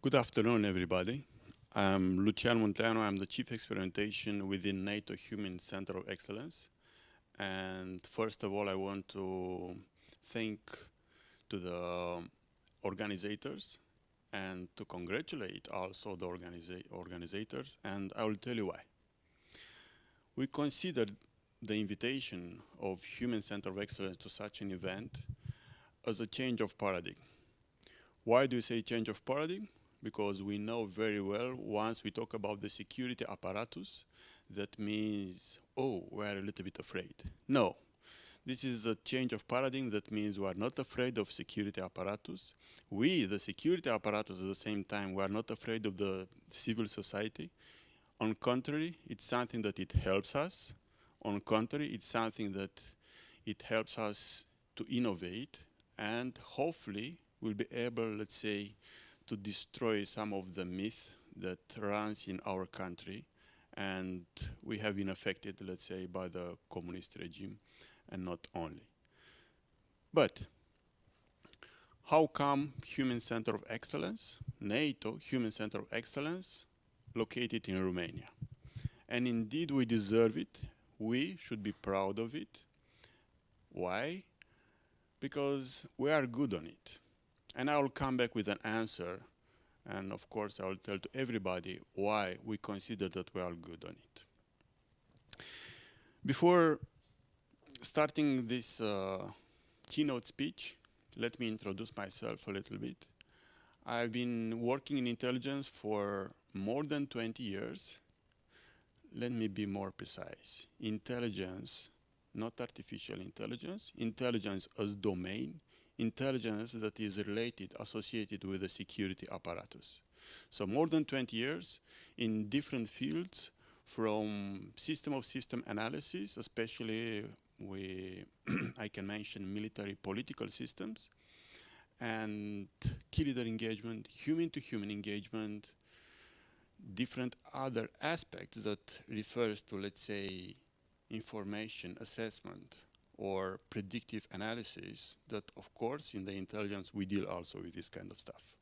Good afternoon, everybody. I'm Luciano Montano. I'm the Chief Experimentation within NATO Human Center of Excellence. And first of all, I want to thank to the organizers and to congratulate also the organizers, and I will tell you why. We considered the invitation of Human Center of Excellence to such an event as a change of paradigm. Why do you say change of paradigm? Because we know very well once we talk about the security apparatus, that means, oh, we're a little bit afraid. No, this is a change of paradigm that means we are not afraid of security apparatus. We, the security apparatus, at the same time, we are not afraid of the civil society. On contrary, it's something that it helps us. On contrary, it's something that it helps us to innovate and hopefully we'll be able, let's say, to destroy some of the myth that runs in our country and we have been affected, let's say, by the communist regime and not only. But how come Human Center of Excellence, NATO Human Center of Excellence, located in Romania? And indeed we deserve it. We should be proud of it. Why? Because we are good on it. And I will come back with an answer. And of course, I will tell to everybody why we consider that we are good on it. Before starting this keynote speech, let me introduce myself a little bit. I've been working in intelligence for more than 20 years. Let me be more precise. Intelligence, not artificial intelligence, intelligence as domain, intelligence that is related, associated with the security apparatus. So more than 20 years in different fields, from system of system analysis, especially I can mention military political systems, and key leader engagement, human to human engagement, different other aspects that refers to, let's say, information assessment or predictive analysis that, of course, in the intelligence, we deal also with this kind of stuff.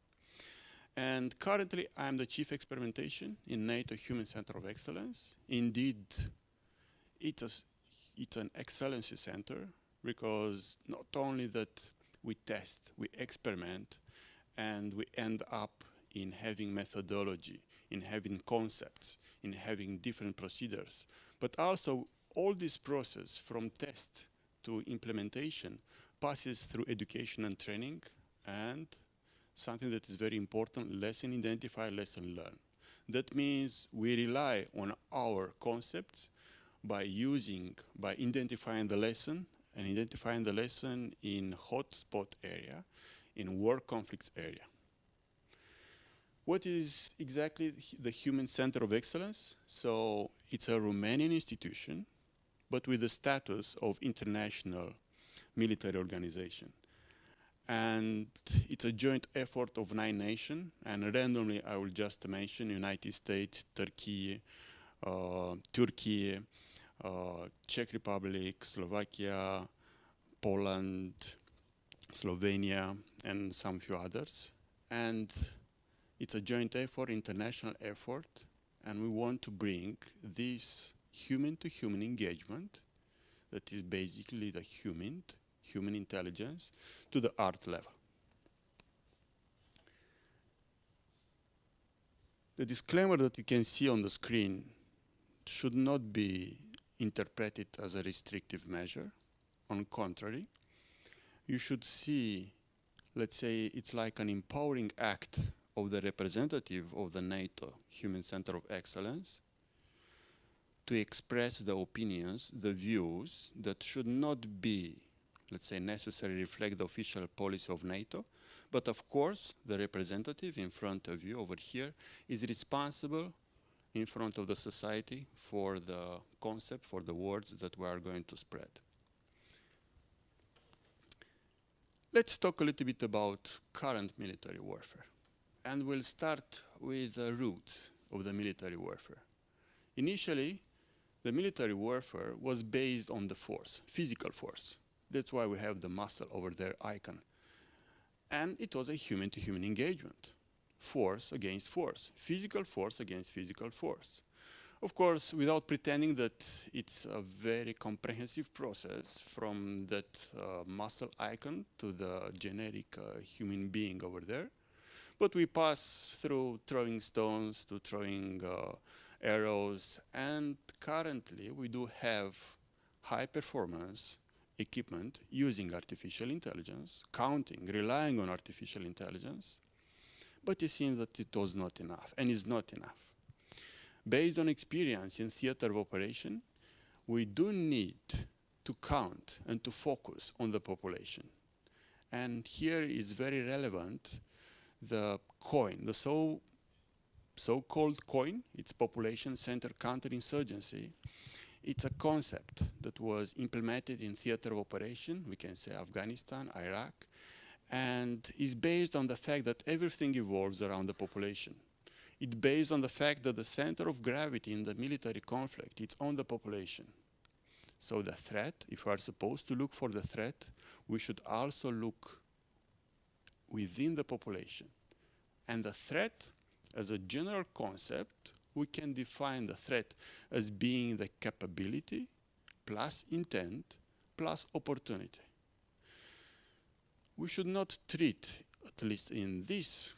And currently, I'm the Chief Experimentation in NATO Human Center of Excellence. Indeed, it's an excellency center because not only that we test, we experiment, and we end up in having methodology, in having concepts, in having different procedures, but also all this process from test to implementation passes through education and training and something that is very important, lesson identify, lesson learn. That means we rely on our concepts by identifying the lesson and identifying the lesson in hotspot area, in war conflicts area. What is exactly the Human Center of Excellence? So it's a Romanian institution, but with the status of international military organization. And it's a joint effort of 9 nations, and randomly I will just mention United States, Turkey, Czech Republic, Slovakia, Poland, Slovenia, and some few others. And it's a joint effort, international effort, and we want to bring this human-to-human engagement, that is basically the human intelligence, to the art level. The disclaimer that you can see on the screen should not be interpreted as a restrictive measure. On contrary, you should see, let's say, it's like an empowering act of the representative of the NATO Human Center of Excellence to express the opinions, the views that should not be, let's say, necessarily reflect the official policy of NATO, but of course, the representative in front of you over here is responsible in front of the society for the concept, for the words that we are going to spread. Let's talk a little bit about current military warfare. And we'll start with the roots of the military warfare. Initially, the military warfare was based on the force, physical force. That's why we have the muscle over there icon. And it was a human-to-human engagement. force against force, physical force against physical force. Of course, without pretending that it's a very comprehensive process from that muscle icon to the generic human being over there. But we pass through throwing stones to throwing arrows, and currently we do have high performance equipment using artificial intelligence, counting, relying on artificial intelligence, but it seems that it was not enough, and is not enough. Based on experience in theater of operation, we do need to count and to focus on the population. And here is very relevant the COIN, the so-called COIN, it's population-centered counterinsurgency. It's a concept that was implemented in theater of operation, we can say Afghanistan, Iraq, and is based on the fact that everything evolves around the population. It's based on the fact that the center of gravity in the military conflict is on the population. So the threat, if we are supposed to look for the threat, we should also look within the population. And the threat, as a general concept, we can define the threat as being the capability plus intent plus opportunity. We should not treat, at least in this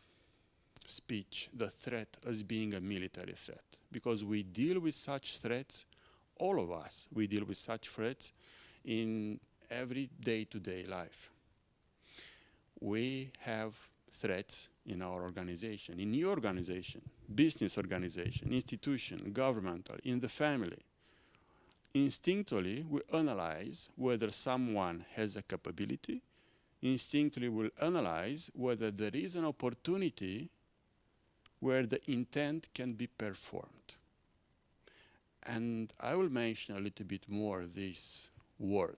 speech, the threat as being a military threat, because we deal with such threats, all of us, we deal with such threats in every day-to-day life. We have threats in our organization, in your organization, business organization, institution, governmental, in the family. Instinctively, we analyze whether someone has a capability. Instinctively, we'll analyze whether there is an opportunity where the intent can be performed. And I will mention a little bit more this word,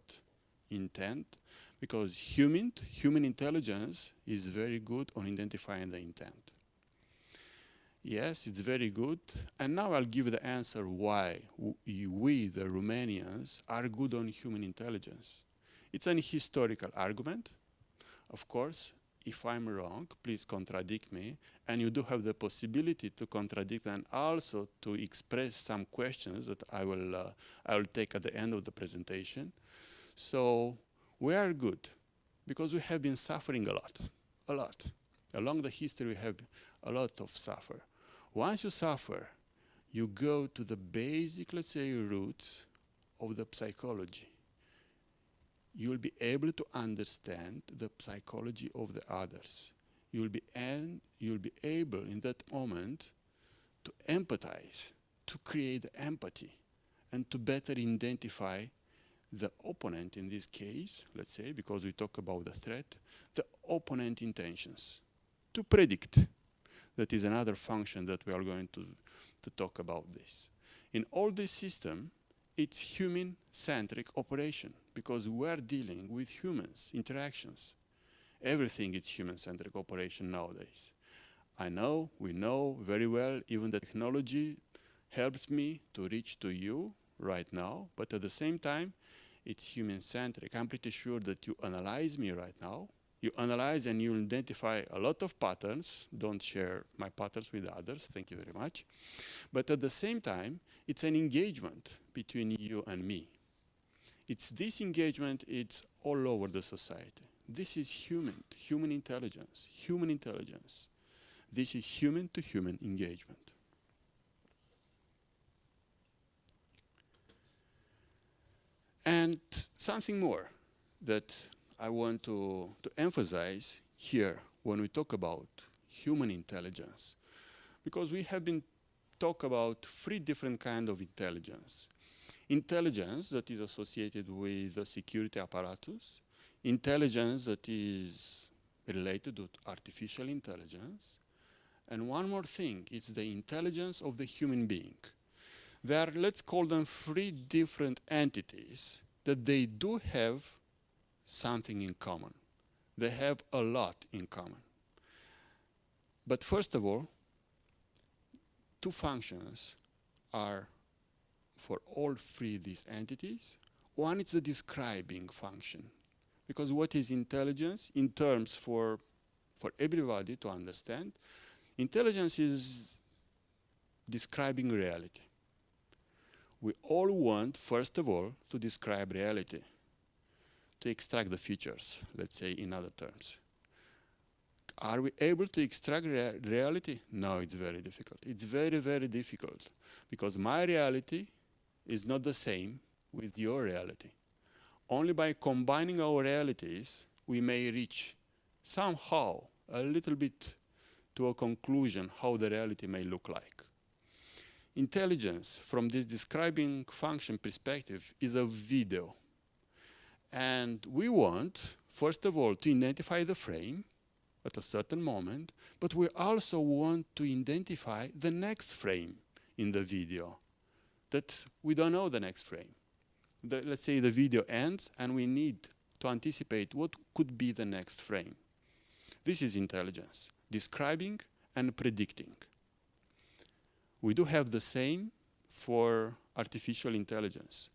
intent, because human intelligence is very good on identifying the intent. Yes, it's very good. And now I'll give the answer why we, the Romanians, are good on human intelligence. It's an historical argument. Of course, if I'm wrong, please contradict me. And you do have the possibility to contradict and also to express some questions that I will take at the end of the presentation. So we are good because we have been suffering a lot. Along the history, we have a lot of suffer. Once you suffer, you go to the basic, let's say, roots of the psychology. You'll be able to understand the psychology of the others. You'll be able in that moment to empathize, to create empathy, and to better identify the opponent in this case, let's say, because we talk about the threat, the opponent intentions, to predict. That is another function that we are going to talk about this. In all this system, it's human-centric operation because we are dealing with humans, interactions. Everything is human-centric operation nowadays. I know, we know very well, even the technology helps me to reach to you right now, but at the same time, it's human-centric. I'm pretty sure that you analyze me right now. You analyze and you identify a lot of patterns. Don't share my patterns with others. Thank you very much. But at the same time, it's an engagement between you and me. It's this engagement, it's all over the society. This is human intelligence, human intelligence. This is human-to-human engagement. And something more that I want to emphasize here when we talk about human intelligence, because we have been talking about 3 different kinds of intelligence. Intelligence that is associated with the security apparatus, intelligence that is related to artificial intelligence, and one more thing, it's the intelligence of the human being. There are, let's call them 3 different entities that they do have something in common. They have a lot in common. But first of all, 2 functions are for all 3 these entities. One is the describing function. Because what is intelligence? In terms for everybody to understand, Intelligence is describing reality. We all want, first of all, to describe reality, to extract the features, let's say in other terms. Are we able to extract reality? No, it's very difficult. It's very, very difficult because my reality is not the same with your reality. Only by combining our realities, we may reach somehow a little bit to a conclusion how the reality may look like. Intelligence, from this describing function perspective, is a video. And we want, first of all, to identify the frame at a certain moment, but we also want to identify the next frame in the video, that we don't know the next frame. Let's say the video ends and we need to anticipate what could be the next frame. This is intelligence, describing and predicting. We do have the same for artificial intelligence.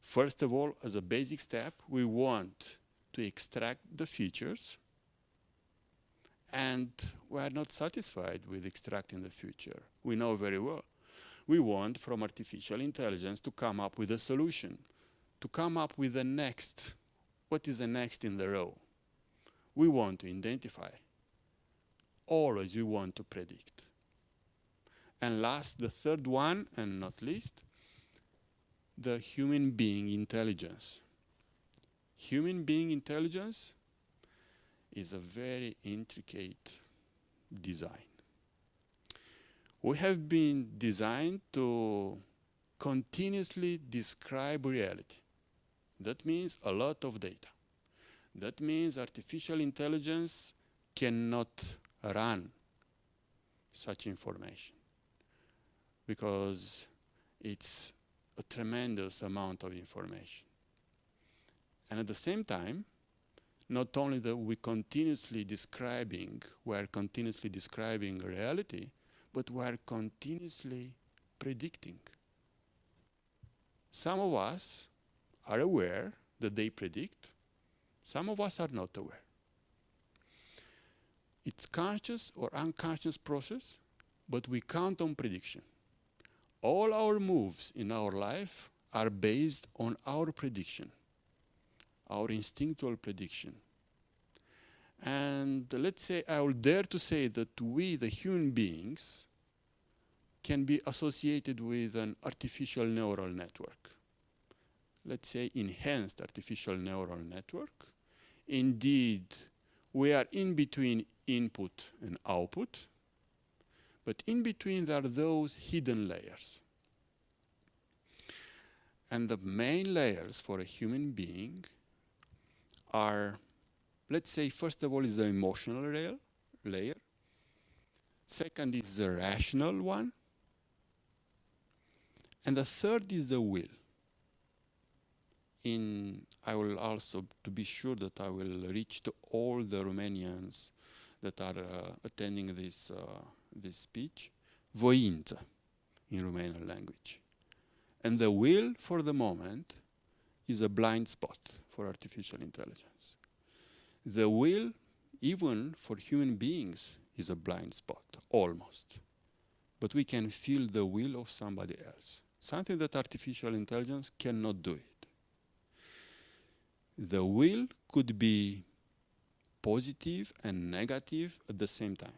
First of all, as a basic step, we want to extract the features, and we are not satisfied with extracting the feature. We know very well. We want from artificial intelligence to come up with a solution, to come up with the next. What is the next in the row? We want to identify. Always we want to predict. And last, the third one, and not least, the human being intelligence. Human being intelligence is a very intricate design. We have been designed to continuously describe reality. That means a lot of data. That means artificial intelligence cannot run such information because it's a tremendous amount of information. And at the same time, not only that we are continuously describing reality, but we are continuously predicting. Some of us are aware that they predict. Some of us are not aware. It's conscious or unconscious process, but we count on prediction. All our moves in our life are based on our prediction, our instinctual prediction. And let's say, I will dare to say that we, the human beings, can be associated with an artificial neural network. Let's say enhanced artificial neural network. Indeed, we are in between input and output, but in between there are those hidden layers. And the main layers for a human being are, let's say, first of all is the emotional layer. Second is the rational one. And the third is the will. I will also, to be sure that I will reach to all the Romanians that are attending this speech, voință in Romanian language. And the will, for the moment, is a blind spot for artificial intelligence. The will, even for human beings, is a blind spot, almost. But we can feel the will of somebody else, something that artificial intelligence cannot do it. The will could be positive and negative at the same time.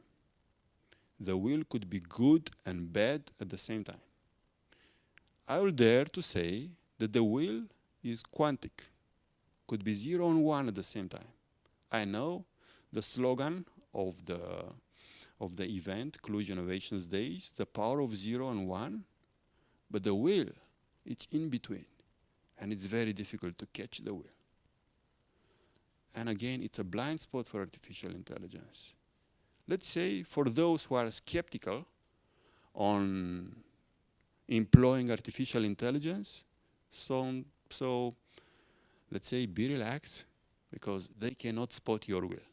The will could be good and bad at the same time. I will dare to say that the will is quantic, could be 0 and 1 at the same time. I know the slogan of the event, Cluj Innovations Days, the power of 0 and 1, but the will, it's in between, and it's very difficult to catch the will. And again, it's a blind spot for artificial intelligence. Let's say for those who are skeptical on employing artificial intelligence, so let's say be relaxed, because they cannot spot your will.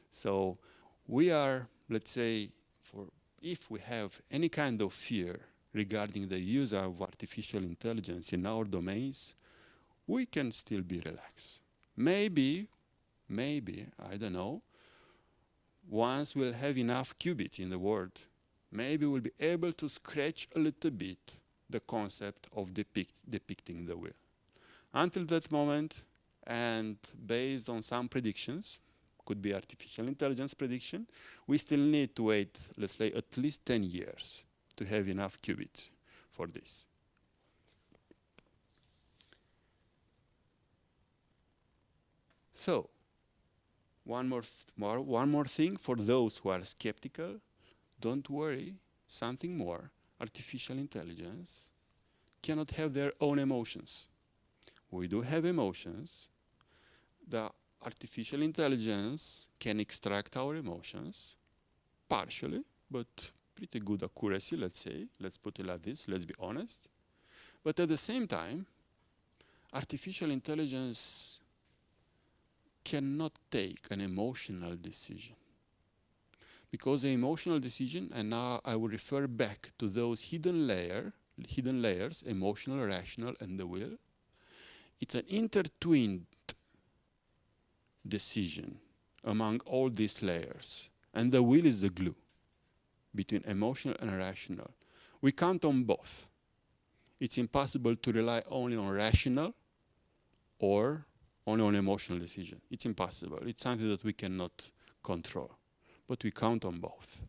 So we are, let's say, if we have any kind of fear regarding the use of artificial intelligence in our domains, we can still be relaxed. Maybe, I don't know, once we'll have enough qubits in the world, maybe we'll be able to scratch a little bit the concept of depicting the will. Until that moment, and based on some predictions, could be artificial intelligence prediction, we still need to wait, let's say, at least 10 years to have enough qubits for this. So, one more thing for those who are skeptical, don't worry, something more. Artificial intelligence cannot have their own emotions. We do have emotions. The artificial intelligence can extract our emotions, partially, but pretty good accuracy, let's say. Let's put it like this, let's be honest. But at the same time, artificial intelligence cannot take an emotional decision. Because the emotional decision, and now I will refer back to those hidden layers, emotional, rational, and the will, it's an intertwined decision among all these layers. And the will is the glue between emotional and rational. We count on both. It's impossible to rely only on rational or only on emotional decision. It's impossible. It's something that we cannot control. But we count on both.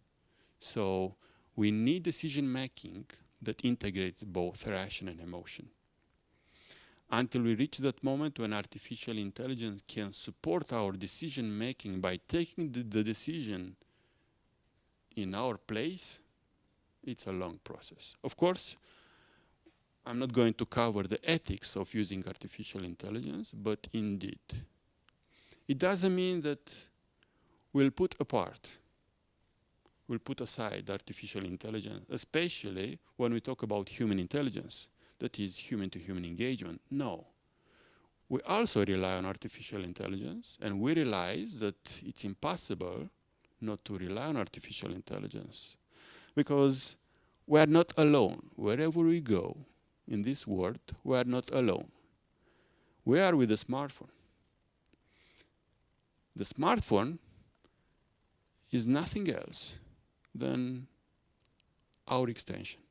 So we need decision making that integrates both ration and emotion. Until we reach that moment when artificial intelligence can support our decision making by taking the decision in our place, it's a long process. Of course, I'm not going to cover the ethics of using artificial intelligence, but indeed, it doesn't mean that we'll put aside artificial intelligence, especially when we talk about human intelligence, that is human-to-human engagement. No. We also rely on artificial intelligence, and we realize that it's impossible not to rely on artificial intelligence, because we are not alone. Wherever we go in this world, we are not alone. We are with a smartphone. The smartphone is nothing else than our extension.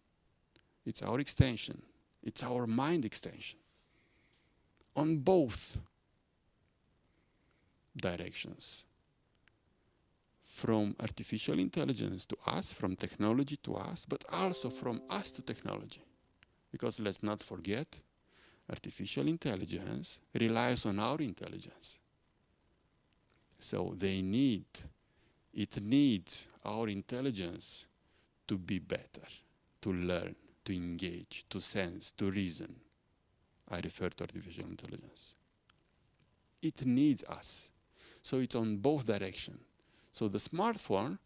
It's our extension. It's our mind extension. On both directions. From artificial intelligence to us, from technology to us, but also from us to technology. Because let's not forget, artificial intelligence relies on our intelligence. So it needs our intelligence to be better, to learn, to engage, to sense, to reason. I refer to artificial intelligence. It needs us. So it's on both directions. So the smartphone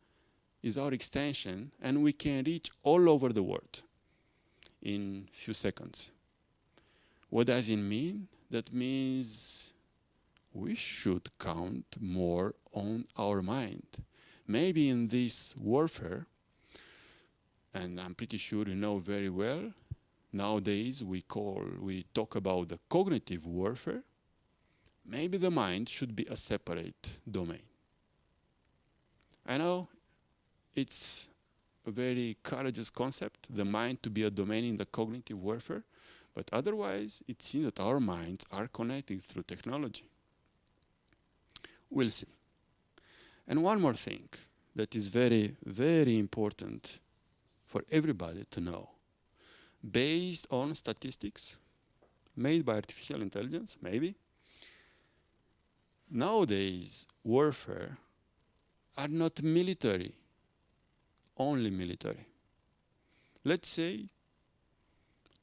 is our extension, and we can reach all over the world in a few seconds. What does it mean? That means we should count more on our mind. Maybe in this warfare, and I'm pretty sure you know very well, nowadays we talk about the cognitive warfare. Maybe the mind should be a separate domain. I know it's a very courageous concept, the mind to be a domain in the cognitive warfare, but otherwise it seems that our minds are connected through technology. We'll see. And one more thing that is very, very important for everybody to know. Based on statistics made by artificial intelligence, maybe, nowadays warfare are not military, only military. Let's say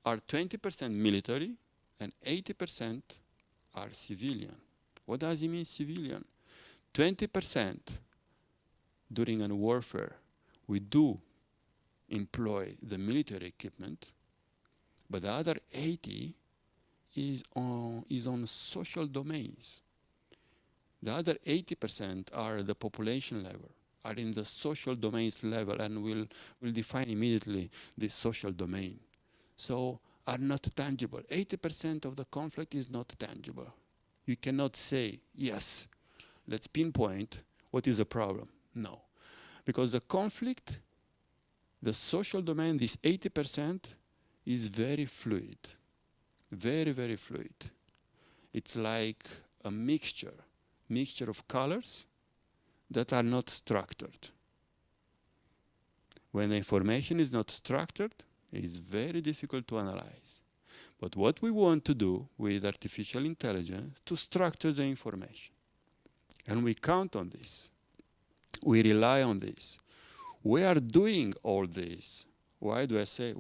are 20% military and 80% are civilian. What does it mean, civilian? 20% during a warfare, we do employ the military equipment, but the other 80 is on social domains. The other 80% are the population level, are in the social domains level, and we'll define immediately this social domain. So are not tangible. 80% of the conflict is not tangible. You cannot say, yes, let's pinpoint what is the problem. No. Because the conflict, the social domain, this 80%, is very fluid. Very, very fluid. It's like a mixture of colors that are not structured. When the information is not structured, it is very difficult to analyze. But what we want to do with artificial intelligence to structure the information. And we count on this. We rely on this. We are doing all this. Why do I say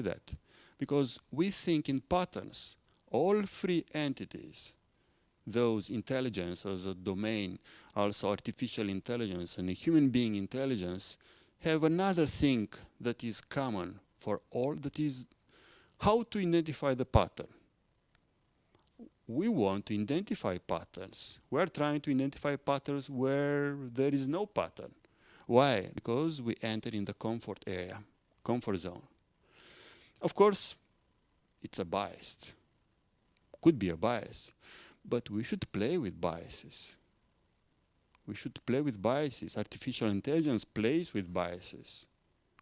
that? Because we think in patterns. All free entities, those intelligence as a domain, also artificial intelligence and a human being intelligence, have another thing that is common for all, that is how to identify the pattern. We want to identify patterns. We're trying to identify patterns where there is no pattern. Why? Because we enter in the comfort area, comfort zone. Of course, it's a bias. Could be a bias, but we should play with biases. We should play with biases. Artificial intelligence plays with biases.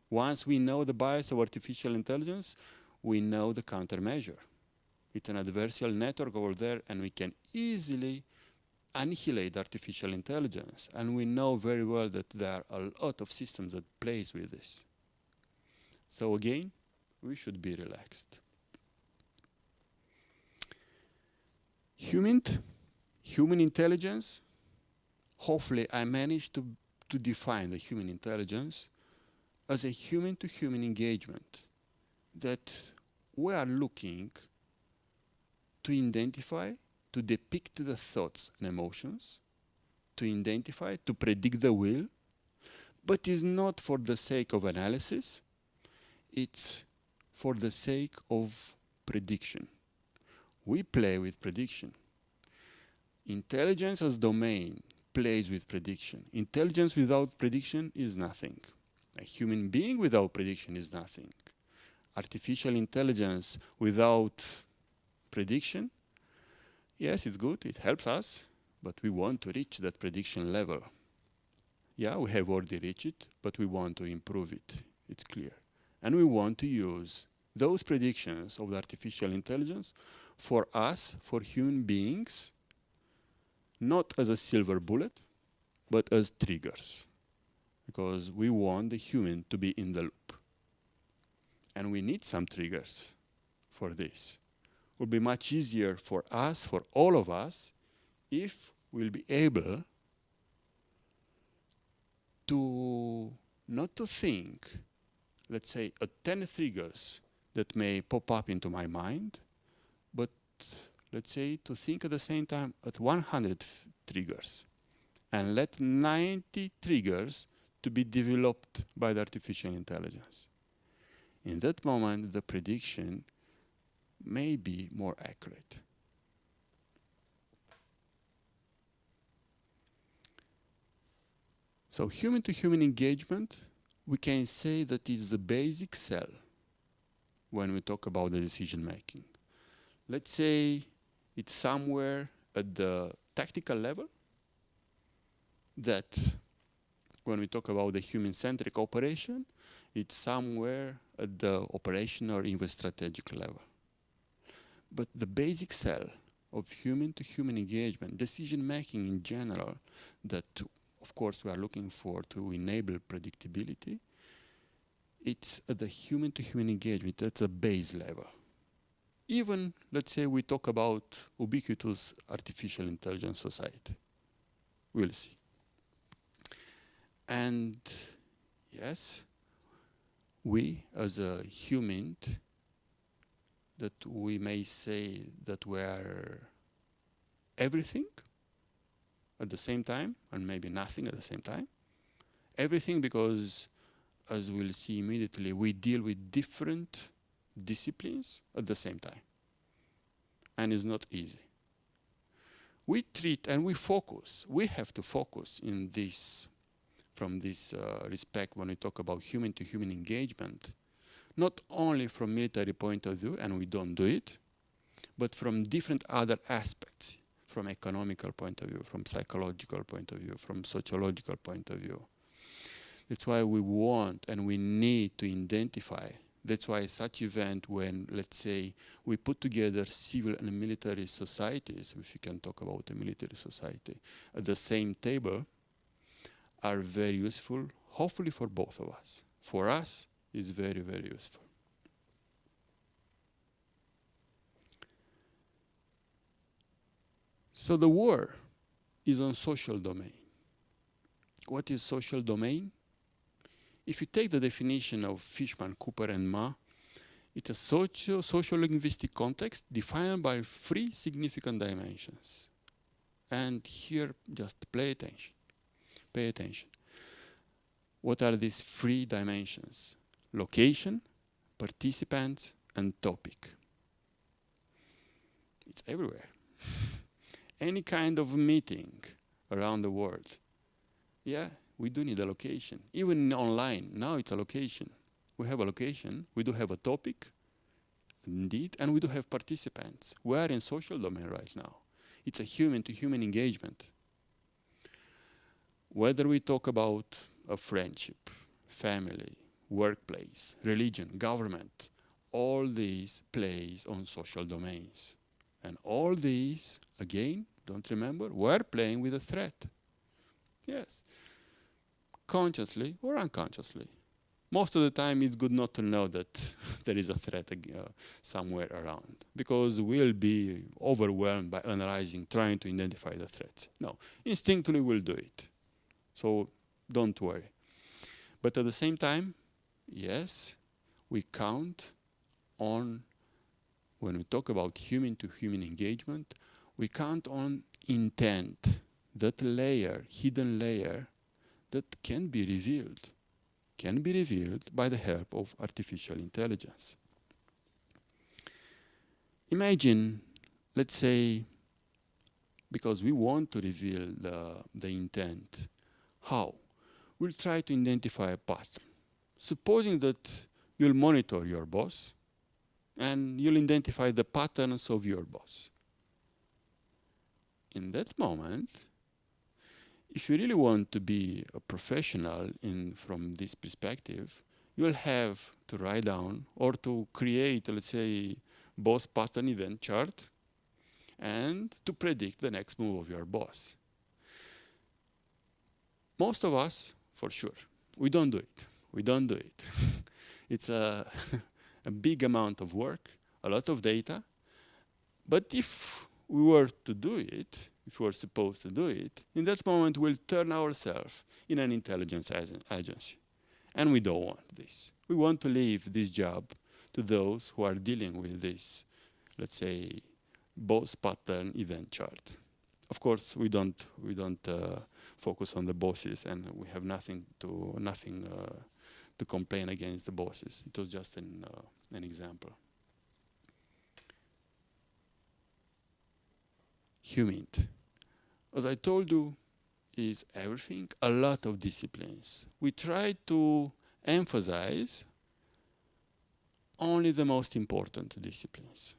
Once we know the bias of artificial intelligence, we know the countermeasure. It's an adversarial network over there, and we can easily annihilate artificial intelligence. And we know very well that there are a lot of systems that plays with this. So again, we should be relaxed. Human intelligence, hopefully I managed to define the human intelligence as a human-to-human engagement that we are looking to identify, to depict the thoughts and emotions, to identify, to predict the will, but is not for the sake of analysis, it's for the sake of prediction. We play with prediction. Intelligence as domain plays with prediction. Intelligence without prediction is nothing. A human being without prediction is nothing. Artificial intelligence without prediction, yes, it's good, it helps us, but we want to reach that prediction level. Yeah, we have already reached it, but we want to improve it, it's clear. And we want to use those predictions of the artificial intelligence for us, for human beings, not as a silver bullet, but as triggers. Because we want the human to be in the loop. And we need some triggers for this. It will be much easier for us, for all of us, if we'll be able to not to think, let's say, 10 triggers that may pop up into my mind, but let's say to think at the same time at 100 triggers, and let 90 triggers to be developed by the artificial intelligence. In that moment, the prediction may be more accurate. So human-to-human engagement, we can say that is the basic cell when we talk about the decision making. Let's say it's somewhere at the tactical level, that when we talk about the human-centric operation, it's somewhere at the operational or even strategic level. But the basic cell of human-to-human engagement, decision-making in general, that of course we are looking for to enable predictability, it's at the human-to-human engagement, that's a base level. Even, let's say, we talk about ubiquitous artificial intelligence society. We'll see. And yes, we as a human, that we may say that we are everything at the same time, and maybe nothing at the same time. Everything because, as we'll see immediately, we deal with different disciplines at the same time. And it's not easy. We treat and we focus. We have to focus in this, from this respect when we talk about human-to-human engagement, not only from military point of view, and we don't do it, but from different other aspects. from economical point of view, from psychological point of view, from sociological point of view. That's why we want and we need to identify. That's why such event when, let's say, we put together civil and military societies, if you can talk about a military society, at the same table, are very useful, hopefully for both of us. For us, it's very, very useful. So the war is on social domain. What is social domain? If you take the definition of Fishman, Cooper, and Ma, it's a social-linguistic context defined by 3 significant dimensions. And here, just pay attention. Pay attention. What are these 3 dimensions? Location, participant, and topic. It's everywhere. Any kind of meeting around the world, yeah, we do need a location. Even online, now it's a location. We have a location, we do have a topic, indeed, and we do have participants. We are in social domain right now. It's a human-to-human engagement. Whether we talk about a friendship, family, workplace, religion, government, all these plays on social domains. And all these, again, don't remember, we're playing with a threat. Yes. Consciously or unconsciously. Most of the time, it's good not to know that there is a threat somewhere around, because we'll be overwhelmed by analyzing, trying to identify the threats. No, instinctively we'll do it. So don't worry. But at the same time, yes, we count on, when we talk about human-to-human engagement, we count on intent, that layer, hidden layer, that can be revealed by the help of artificial intelligence. Imagine, let's say, because we want to reveal the intent, how? We'll try to identify a pattern. Supposing that you'll monitor your boss, and you'll identify the patterns of your boss. In that moment, if you really want to be a professional from this perspective, you'll have to write down or to create, let's say, boss pattern event chart and to predict the next move of your boss. Most of us, for sure, we don't do it. We don't do it. It's a big amount of work, a lot of data. But if we were to do it, if we were supposed to do it, in that moment we'll turn ourselves in an intelligence agency. And we don't want this. We want to leave this job to those who are dealing with this, let's say, boss pattern event chart. Of course, we don't focus on the bosses, and we have nothing to complain against the bosses. It was just an example. HUMINT, as I told you, is everything, a lot of disciplines. We try to emphasize only the most important disciplines.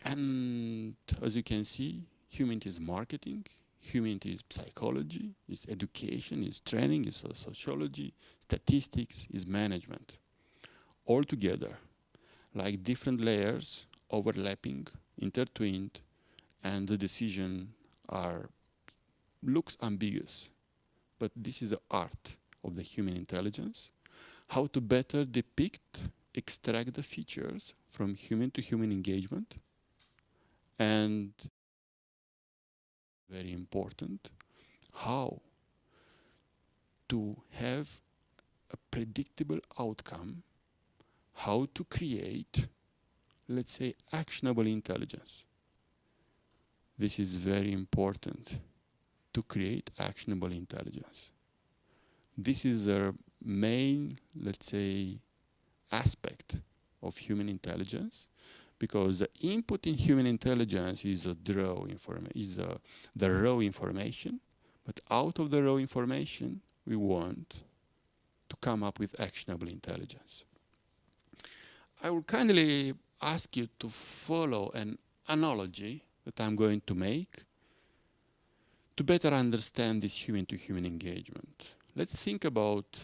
And as you can see, HUMINT is marketing, HUMINT is psychology, is education, is training, is sociology, statistics, is management. All together, like different layers, overlapping, intertwined, and the decision looks ambiguous. But this is the art of the human intelligence, how to better depict, extract the features from human-to-human engagement, and very important, how to have a predictable outcome, how to create, let's say, actionable intelligence. This is very important, to create actionable intelligence. This is the main, let's say, aspect of human intelligence, because the input in human intelligence is the raw information, but out of the raw information, we want to come up with actionable intelligence. I will kindly ask you to follow an analogy that I'm going to make to better understand this human-to-human engagement. Let's think about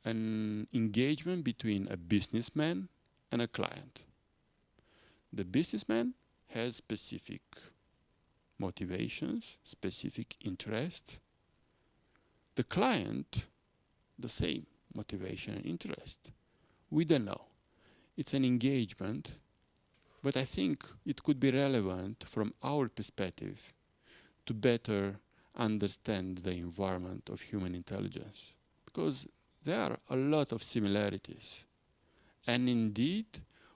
an engagement between a businessman and a client. The businessman has specific motivations, specific interest. The client, the same motivation and interest. We don't know. It's an engagement, but I think it could be relevant from our perspective to better understand the environment of human intelligence, because there are a lot of similarities. And indeed,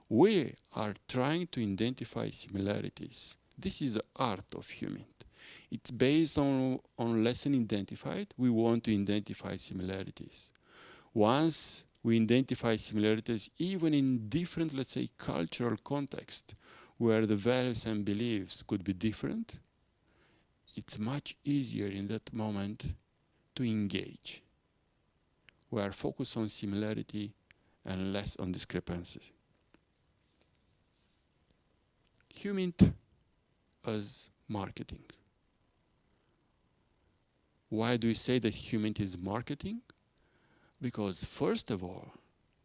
we are trying to identify similarities. This is the art of human. It's based on lesson identified. We want to identify similarities. Once we identify similarities, even in different, let's say, cultural context, where the values and beliefs could be different, it's much easier in that moment to engage. We are focused on similarity and less on discrepancies. Human as marketing. Why do we say that human is marketing? Because first of all,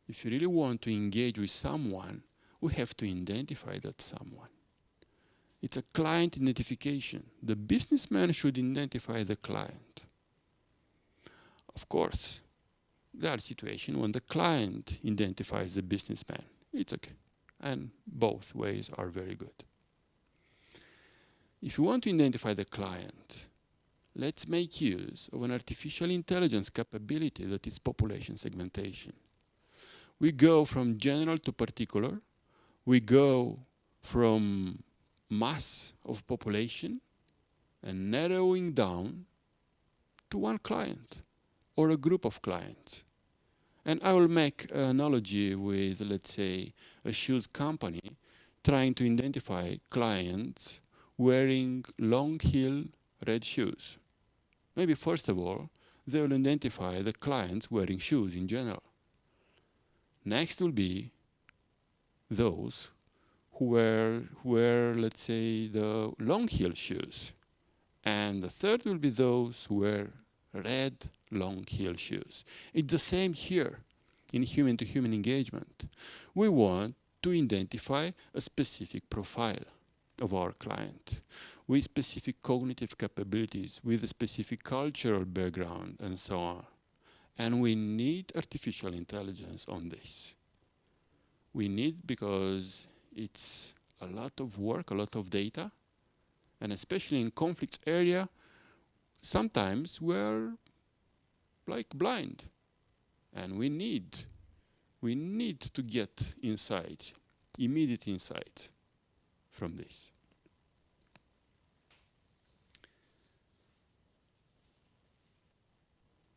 if you really want to engage with someone, we have to identify that someone. It's a client identification. The businessman should identify the client. Of course, there are situations when the client identifies the businessman. It's okay. And both ways are very good. If you want to identify the client, let's make use of an artificial intelligence capability that is population segmentation. We go from general to particular. We go from mass of population and narrowing down to one client or a group of clients. And I will make an analogy with, let's say, a shoes company trying to identify clients wearing long heel red shoes. Maybe first of all, they will identify the clients wearing shoes in general. Next will be those who wear, let's say, the long heel shoes. And the third will be those who wear red long heel shoes. It's the same here in human-to-human engagement. We want to identify a specific profile of our client with specific cognitive capabilities, with a specific cultural background, and so on. And we need artificial intelligence on this. We need, because it's a lot of work, a lot of data, and especially in conflict area, sometimes we're like blind, and we need to get insight, immediate insight from this.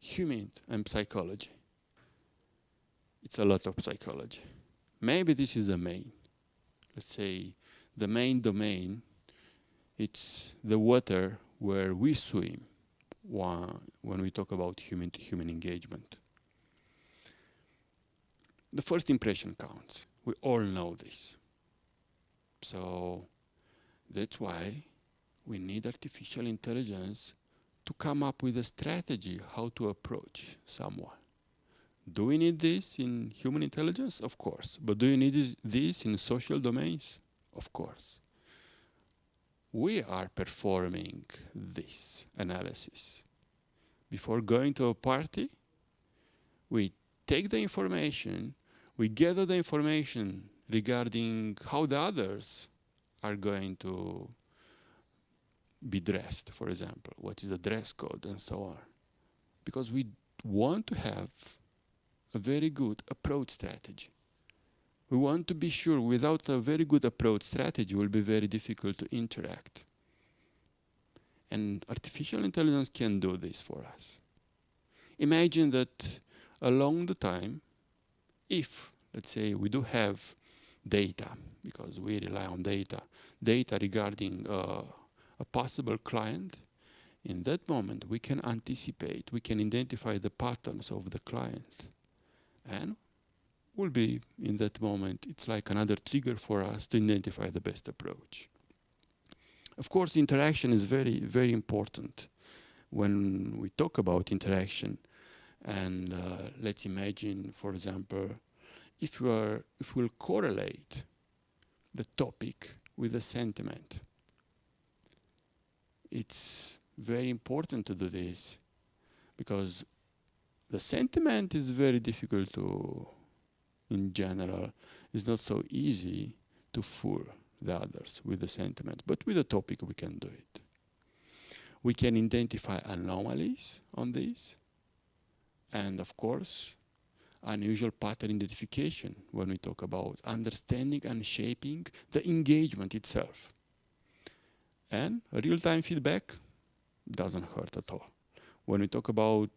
Human and psychology. It's a lot of psychology. Maybe this is the main, let's say, the main domain. It's the water where we swim when we talk about human-to-human engagement. The first impression counts. We all know this. So that's why we need artificial intelligence to come up with a strategy how to approach someone. Do we need this in human intelligence? Of course. But do you need this in social domains? Of course. We are performing this analysis. Before going to a party, we take the information, we gather the information regarding how the others are going to be dressed, for example, what is the dress code, and so on. Because we want to have a very good approach strategy. We want to be sure without a very good approach strategy it will be very difficult to interact. And artificial intelligence can do this for us. Imagine that along the time, if, let's say, we do have data, because we rely on data regarding a possible client, in that moment we can anticipate, we can identify the patterns of the client. And will be, in that moment, it's like another trigger for us to identify the best approach. Of course, interaction is very, very important. When we talk about interaction, and let's imagine, for example, if we'll correlate the topic with the sentiment. It's very important to do this because the sentiment is very difficult to, in general, it's not so easy to fool the others with the sentiment, but with the topic we can do it. We can identify anomalies on this, and of course, unusual pattern identification when we talk about understanding and shaping the engagement itself. And real-time feedback doesn't hurt at all. When we talk about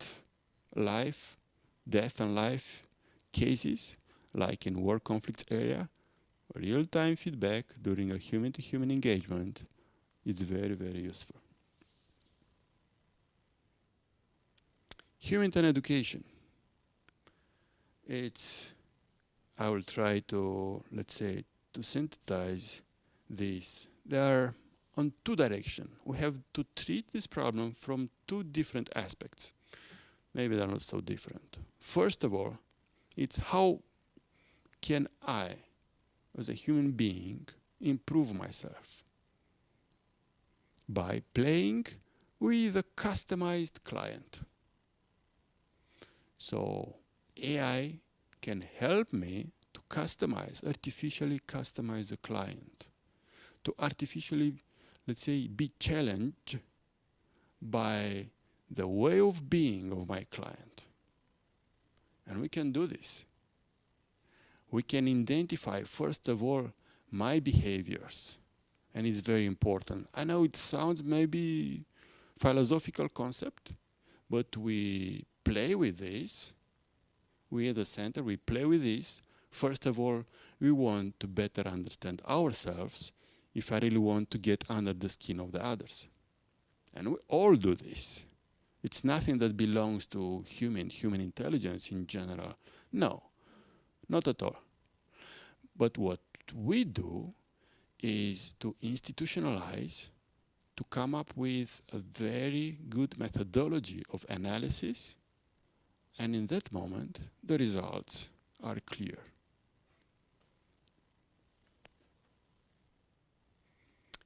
life, death and life cases, like in work conflicts area, real-time feedback during a human-to-human engagement is very, very useful. Human education. I will try to, let's say, to synthesize this. There are on two directions. We have to treat this problem from two different aspects. Maybe they're not so different. First of all, it's how can I, as a human being, improve myself? By playing with a customized client. So AI can help me to artificially customize the client, to artificially, let's say, be challenged by the way of being of my client. And we can do this. We can identify, first of all, my behaviors. And it's very important. I know it sounds maybe philosophical concept, but we play with this. We at the center, we play with this. First of all, we want to better understand ourselves if I really want to get under the skin of the others. And we all do this. It's nothing that belongs to human intelligence in general. No, not at all. But what we do is to institutionalize, to come up with a very good methodology of analysis, and in that moment, the results are clear.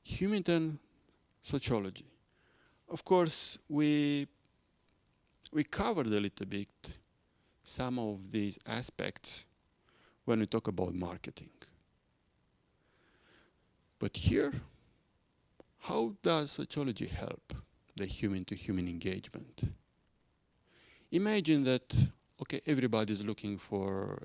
Human sociology. Of course, we covered a little bit some of these aspects when we talk about marketing. But here, how does sociology help the human-to-human engagement? Imagine that, okay, everybody's looking for,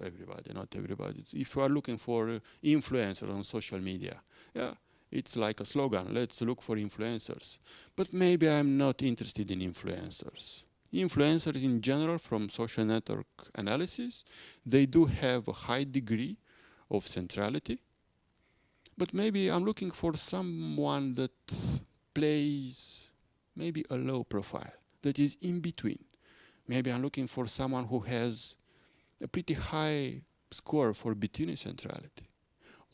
not everybody. If you are looking for influencers on social media, yeah, it's like a slogan, let's look for influencers. But maybe I'm not interested in influencers. Influencers in general, from social network analysis, they do have a high degree of centrality. But maybe I'm looking for someone that plays maybe a low profile, that is in between. Maybe I'm looking for someone who has a pretty high score for between centrality.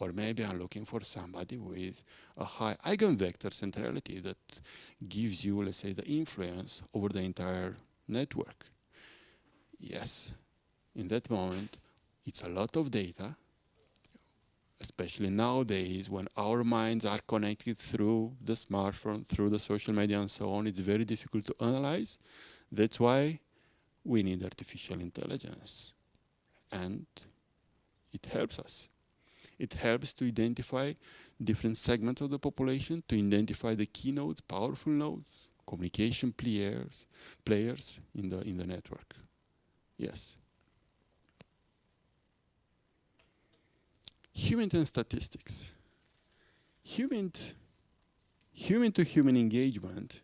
Or maybe I'm looking for somebody with a high eigenvector centrality that gives you, let's say, the influence over the entire network. Yes, in that moment, it's a lot of data, especially nowadays when our minds are connected through the smartphone, through the social media and so on. It's very difficult to analyze. That's why we need artificial intelligence. And it helps us. It helps to identify different segments of the population, to identify the key nodes, powerful nodes, communication players in the network. Yes. Human and statistics. Human-to-human engagement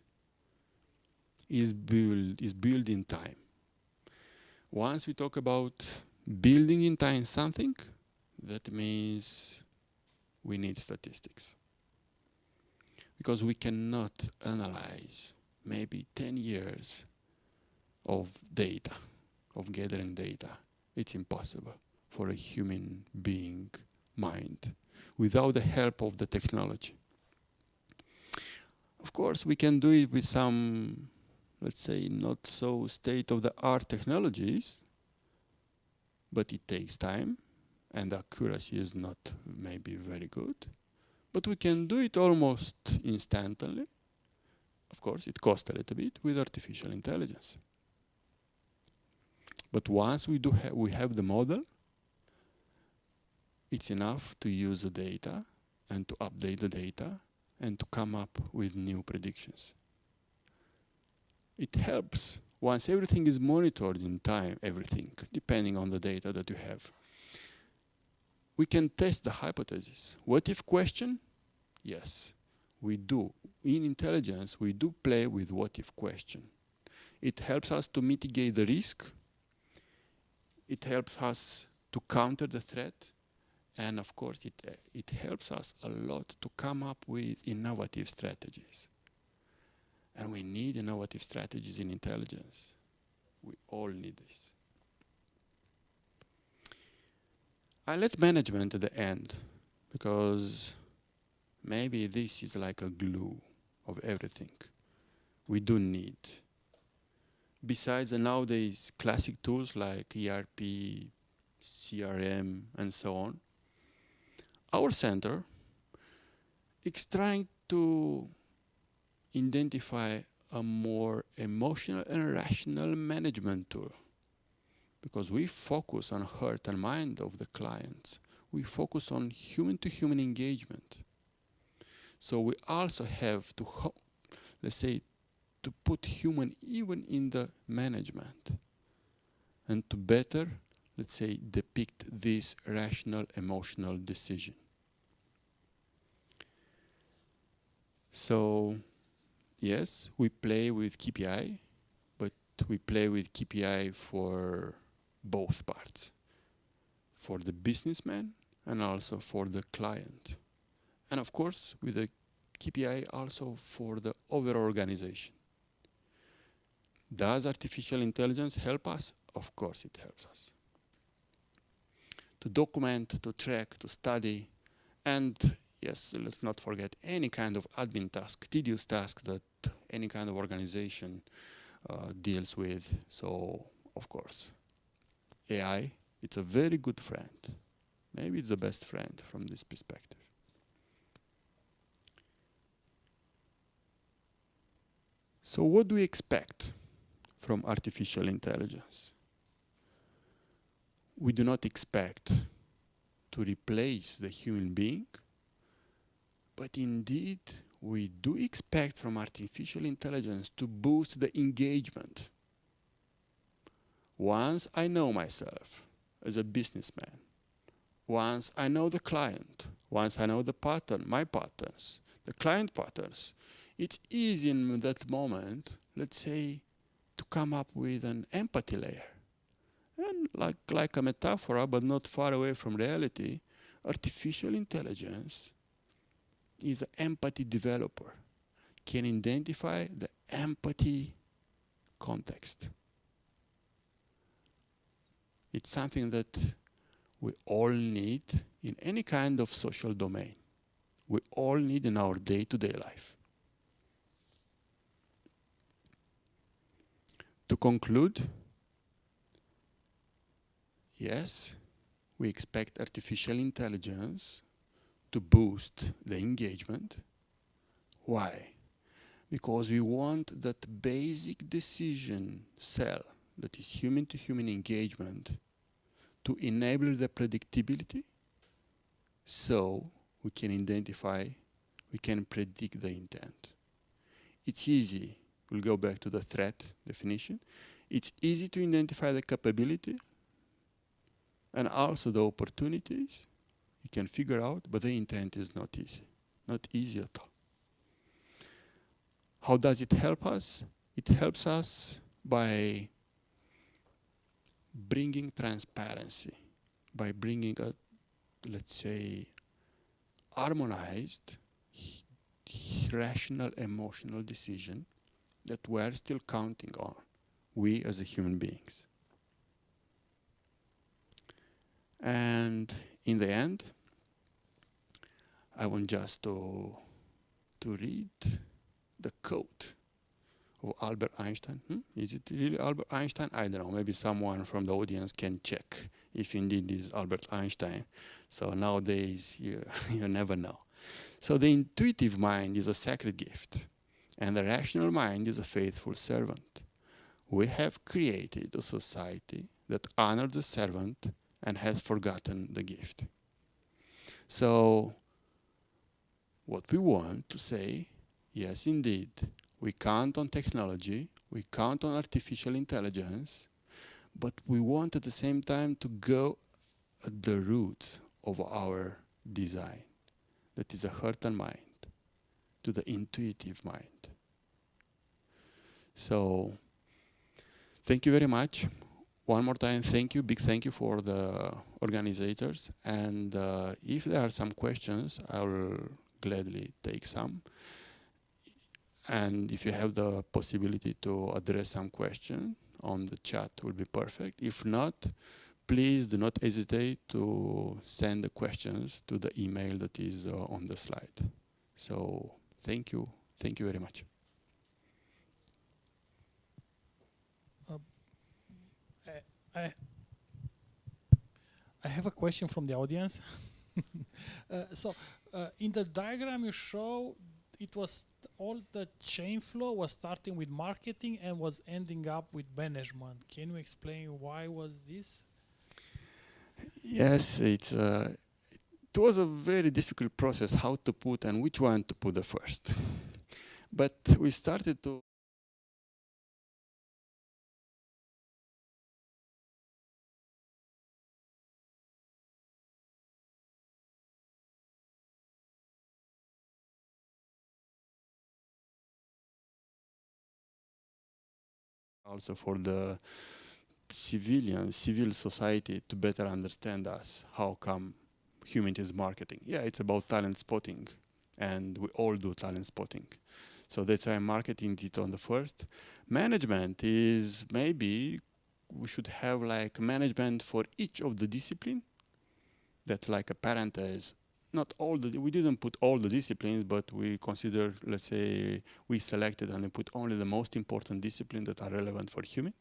is built in time. Once we talk about building in time something, that means we need statistics. Because we cannot analyze maybe 10 years of data, of gathering data. It's impossible for a human being mind without the help of the technology. Of course, we can do it with some, let's say, not so state-of-the-art technologies, but it takes time, and the accuracy is not maybe very good. But we can do it almost instantly. Of course, it costs a little bit with artificial intelligence. But once we have the model, it's enough to use the data and to update the data and to come up with new predictions. It helps once everything is monitored in time, everything, depending on the data that you have. We can test the hypothesis. What if question? Yes, we do. In intelligence, we do play with what if question. It helps us to mitigate the risk. It helps us to counter the threat. And of course, it helps us a lot to come up with innovative strategies. And we need innovative strategies in intelligence. We all need this. I let management at the end, because maybe this is like a glue of everything we do need. Besides the nowadays classic tools like ERP, CRM, and so on, our center is trying to identify a more emotional and rational management tool, because we focus on heart and mind of the clients. We focus on human-to-human engagement. So we also have to, let's say, to put human even in the management and to better, let's say, depict this rational emotional decision. So yes, we play with KPI, but we play with KPI for both parts, for the businessman and also for the client. And of course, with the KPI also for the overall organization. Does artificial intelligence help us? Of course it helps us. To document, to track, to study, and yes, let's not forget any kind of admin task, tedious task that any kind of organization deals with. So, of course, AI, it's a very good friend. Maybe it's the best friend from this perspective. So what do we expect from artificial intelligence? We do not expect to replace the human being, but indeed we do expect from artificial intelligence to boost the engagement. Once I know myself as a businessman, once I know the client, once I know the pattern, my patterns, the client patterns, it's easy in that moment, let's say, to come up with an empathy layer. And like a metaphor, but not far away from reality, artificial intelligence is an empathy developer, can identify the empathy context. It's something that we all need in any kind of social domain. We all need in our day-to-day life. To conclude, yes, we expect artificial intelligence to boost the engagement. Why? Because we want that basic decision cell, that is human-to-human engagement, to enable the predictability, so we can identify, we can predict the intent. It's easy. We'll go back to the threat definition. It's easy to identify the capability and also the opportunities you can figure out, but the intent is not easy. Not easy at all. How does it help us? It helps us by bringing transparency, by bringing a, let's say, harmonized, rational, emotional decision that we're still counting on, we as human beings. And in the end, I want just to read the code of Albert Einstein. Is it really Albert Einstein? I don't know. Maybe someone from the audience can check if indeed it is Albert Einstein. So nowadays, you, you never know. So the intuitive mind is a sacred gift, and the rational mind is a faithful servant. We have created a society that honors the servant and has forgotten the gift. So what we want to say, yes, indeed, we count on technology, we count on artificial intelligence, but we want at the same time to go at the root of our design, that is a heart and mind, to the intuitive mind. So, thank you very much. One more time, thank you, big thank you for the organizers. And if there are some questions, I will gladly take some. And if you have the possibility to address some question on the chat, will be perfect. If not, please do not hesitate to send the questions to the email that is on the slide. So thank you very much. I have a question from the audience. In the diagram you show, it was all the chain flow was starting with marketing and was ending up with management. Can you explain why was this? Yes, it was a very difficult process how to put and which one to put the first. But we started to also for the civil society to better understand us. How come humanity is marketing? Yeah, it's about talent spotting, and we all do talent spotting. So that's why marketing is on the first. Management is maybe we should have like management for each of the discipline. That like a parenthesis. Not all the, we didn't put all the disciplines, but we consider, let's say, we selected and we put only the most important disciplines that are relevant for human.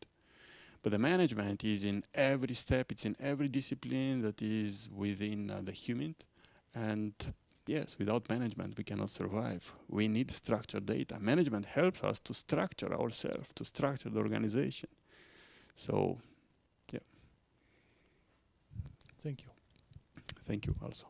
But the management is in every step, it's in every discipline that is within the human. And yes, without management, we cannot survive. We need structured data. Management helps us to structure ourselves, to structure the organization. So, yeah. Thank you. Thank you also.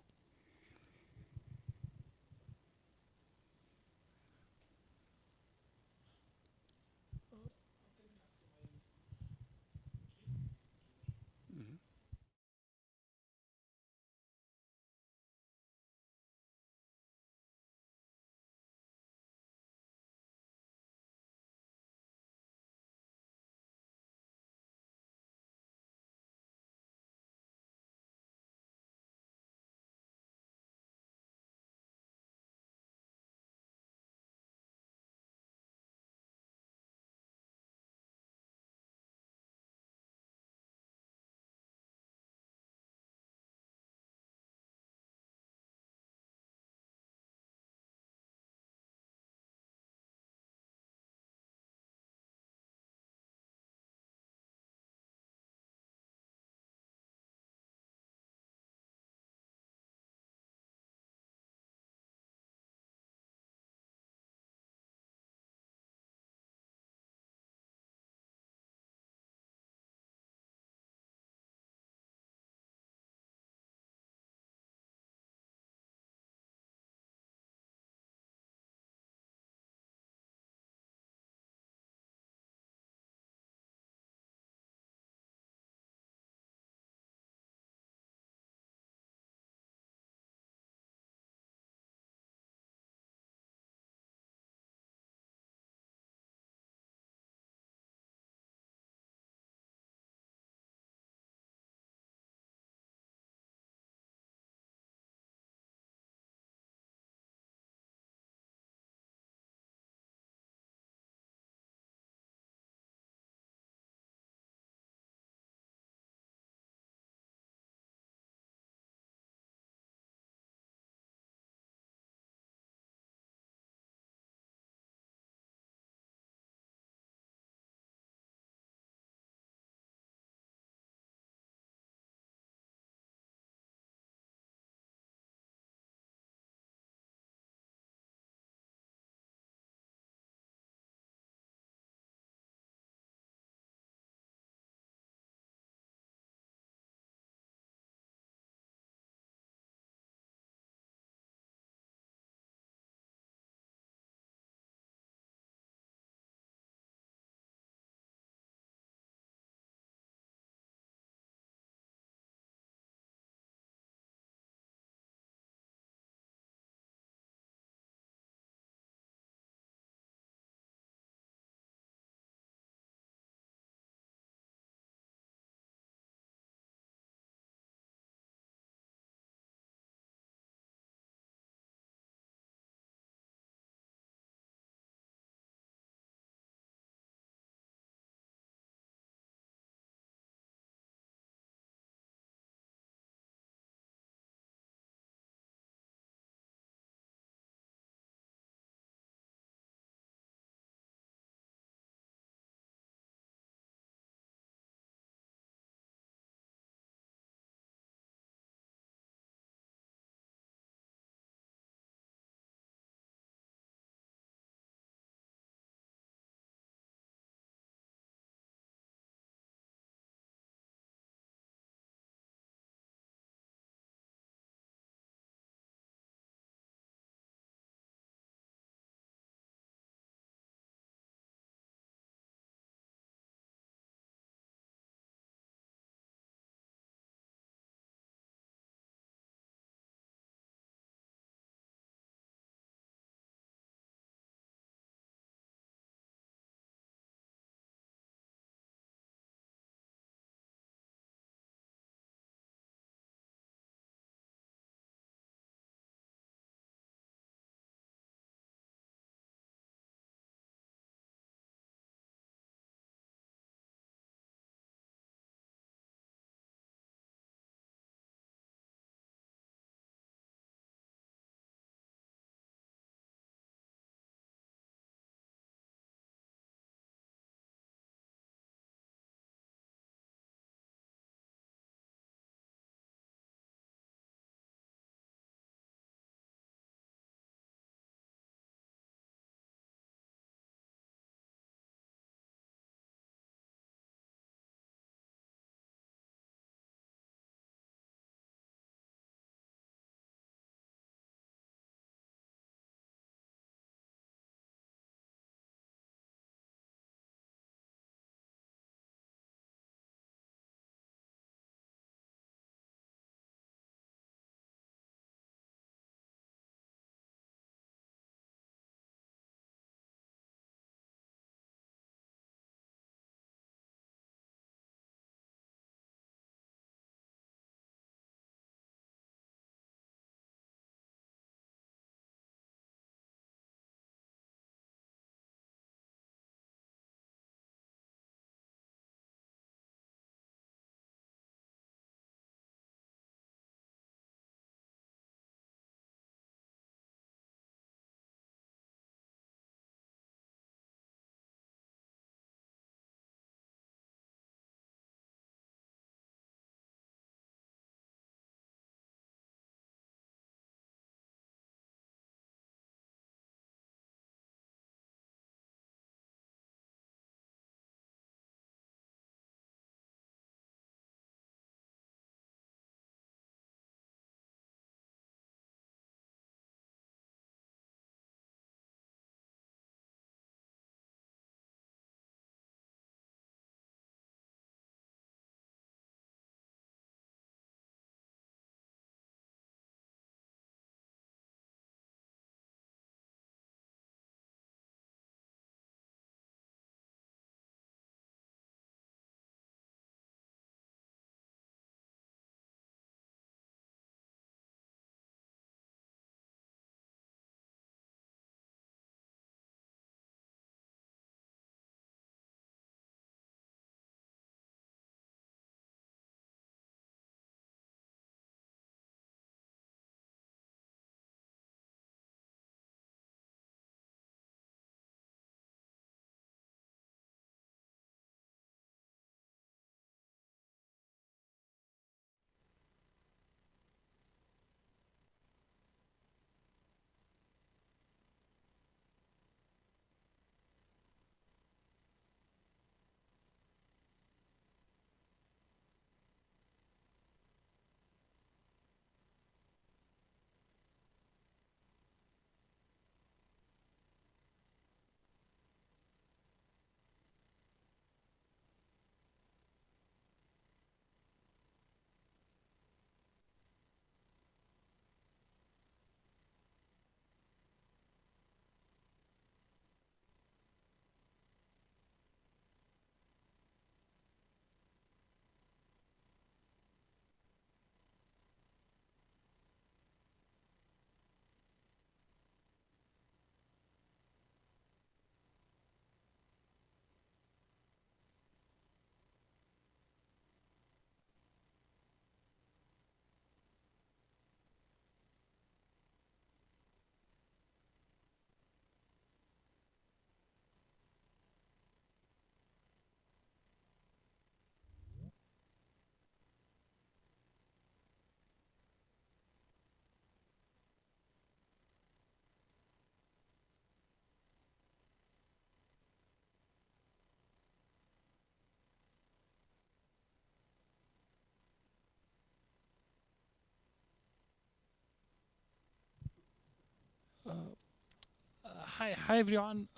Hi everyone.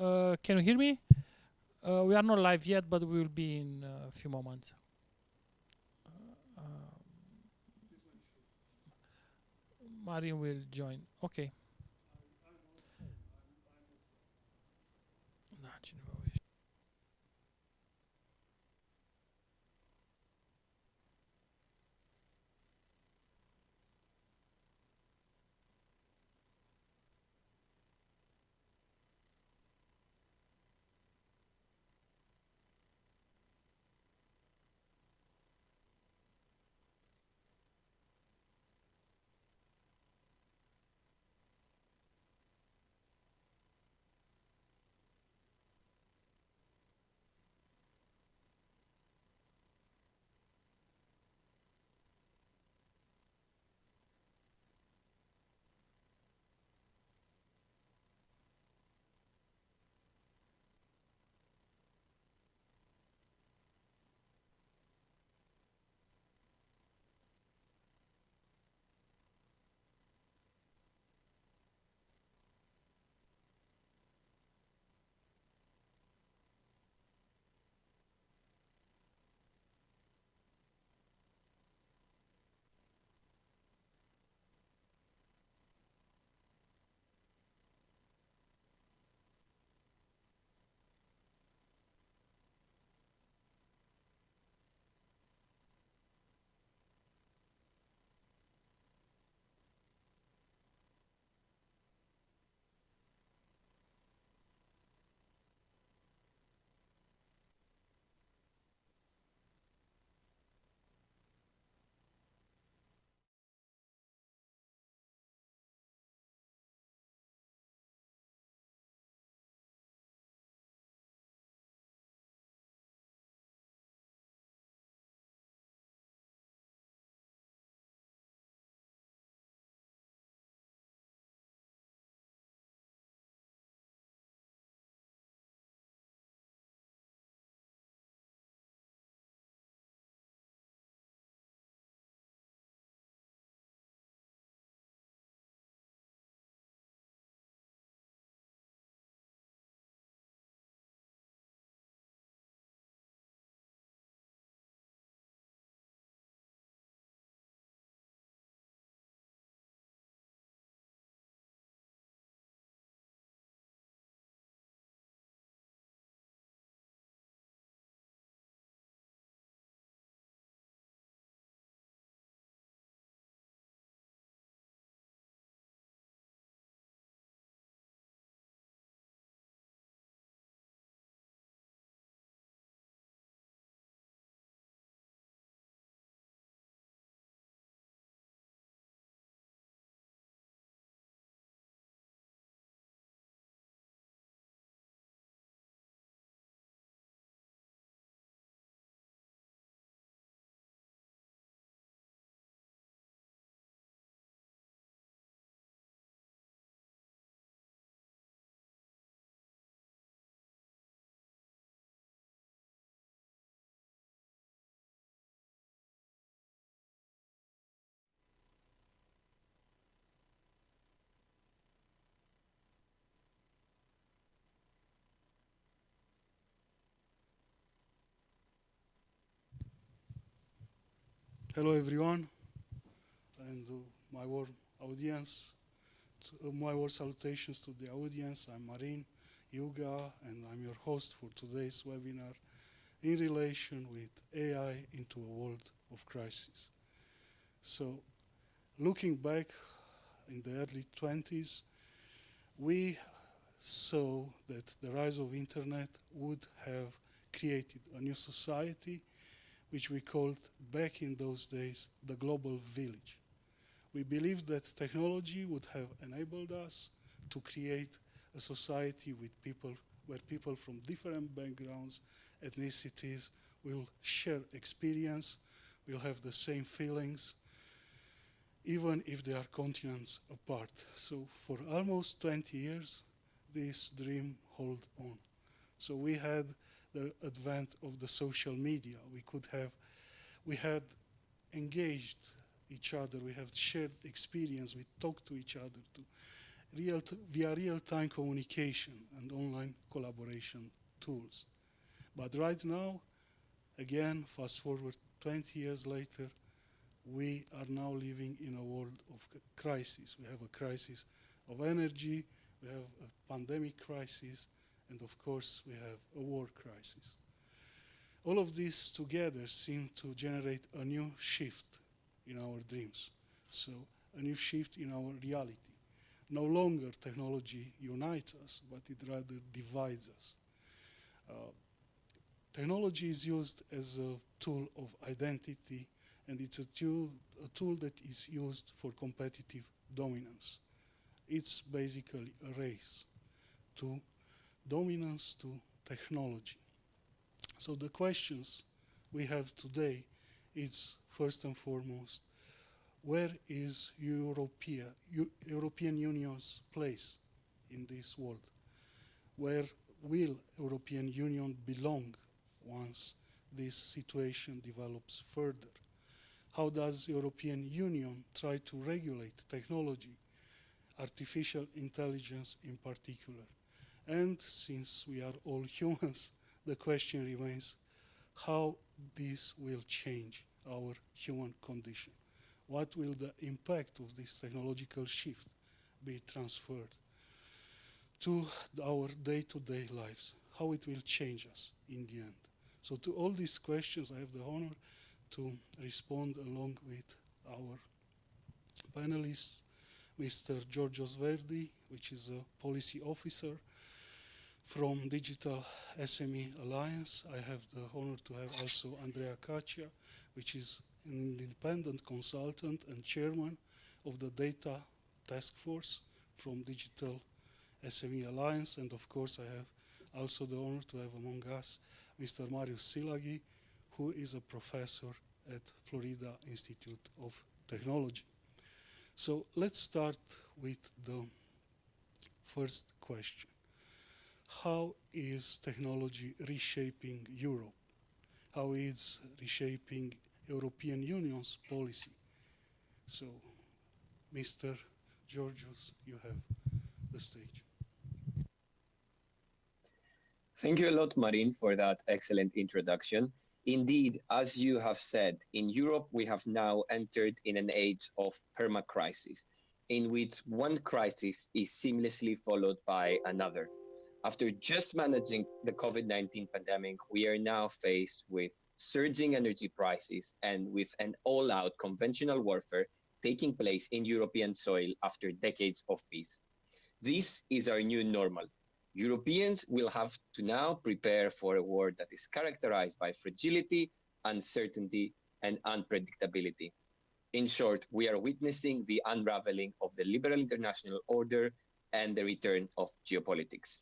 Can you hear me? We are not live yet, but we will be in a few moments. Uh, Marian will join. Okay. Znači, ne mogu više. Hello, everyone, and my warm audience. My warm salutations to the audience. I'm Marin Yuga, and I'm your host for today's webinar in relation with AI into a world of crisis. So, looking back in the early 20s, we saw that the rise of internet would have created a new society, which we called back in those days the global village. We believed that technology would have enabled us to create a society with people where people from different backgrounds, ethnicities will share experience, will have the same feelings, even if they are continents apart. So for almost 20 years, this dream held on. So we had the advent of the social media. We had engaged each other, we have shared experience, we talked to each other too. via real-time communication and online collaboration tools. But right now, again, fast forward 20 years later, we are now living in a world of crisis. We have a crisis of energy, we have a pandemic crisis, and of course, we have a war crisis. All of this together seem to generate a new shift in our dreams. So, a new shift in our reality. No longer technology unites us, but it rather divides us. Technology is used as a tool of identity, and it's a tool that is used for competitive dominance. It's basically a race to dominance, to technology. So the questions we have today is, first and foremost, where is European Union's place in this world? Where will European Union belong once this situation develops further? How does European Union try to regulate technology, artificial intelligence in particular? And since we are all humans, the question remains how this will change our human condition. What will the impact of this technological shift be transferred to our day-to-day lives? How it will change us in the end? So to all these questions, I have the honor to respond along with our panelists, Mr. Georgios Verdi, which is a policy officer from Digital SME Alliance. I have the honor to have also Andrea Caccia, which is an independent consultant and chairman of the Data Task Force from Digital SME Alliance. And of course, I have also the honor to have among us Mr. Marius Silagi, who is a professor at Florida Institute of Technology. So let's start with the first question. How is technology reshaping Europe? How is reshaping European Union's policy? So, Mr. Georgios, you have the stage. Thank you a lot, Marin, for that excellent introduction. Indeed, as you have said, in Europe, we have now entered in an age of perma-crisis, in which one crisis is seamlessly followed by another. After just managing the COVID-19 pandemic, we are now faced with surging energy prices and with an all-out conventional warfare taking place in European soil after decades of peace. This is our new normal. Europeans will have to now prepare for a war that is characterized by fragility, uncertainty, and unpredictability. In short, we are witnessing the unraveling of the liberal international order and the return of geopolitics.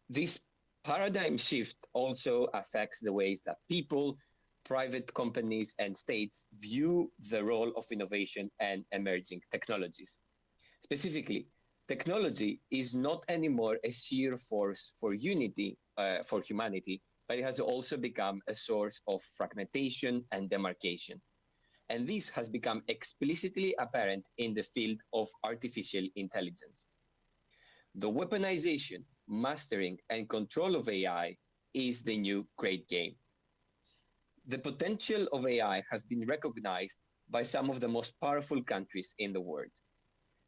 This paradigm shift also affects the ways that people, private companies, and states view the role of innovation and emerging technologies. Specifically, technology is not anymore a sheer force for unity for humanity, but it has also become a source of fragmentation and demarcation. And this has become explicitly apparent in the field of artificial intelligence. The weaponization, mastering, and control of AI is the new great game. The potential of AI has been recognized by some of the most powerful countries in the world.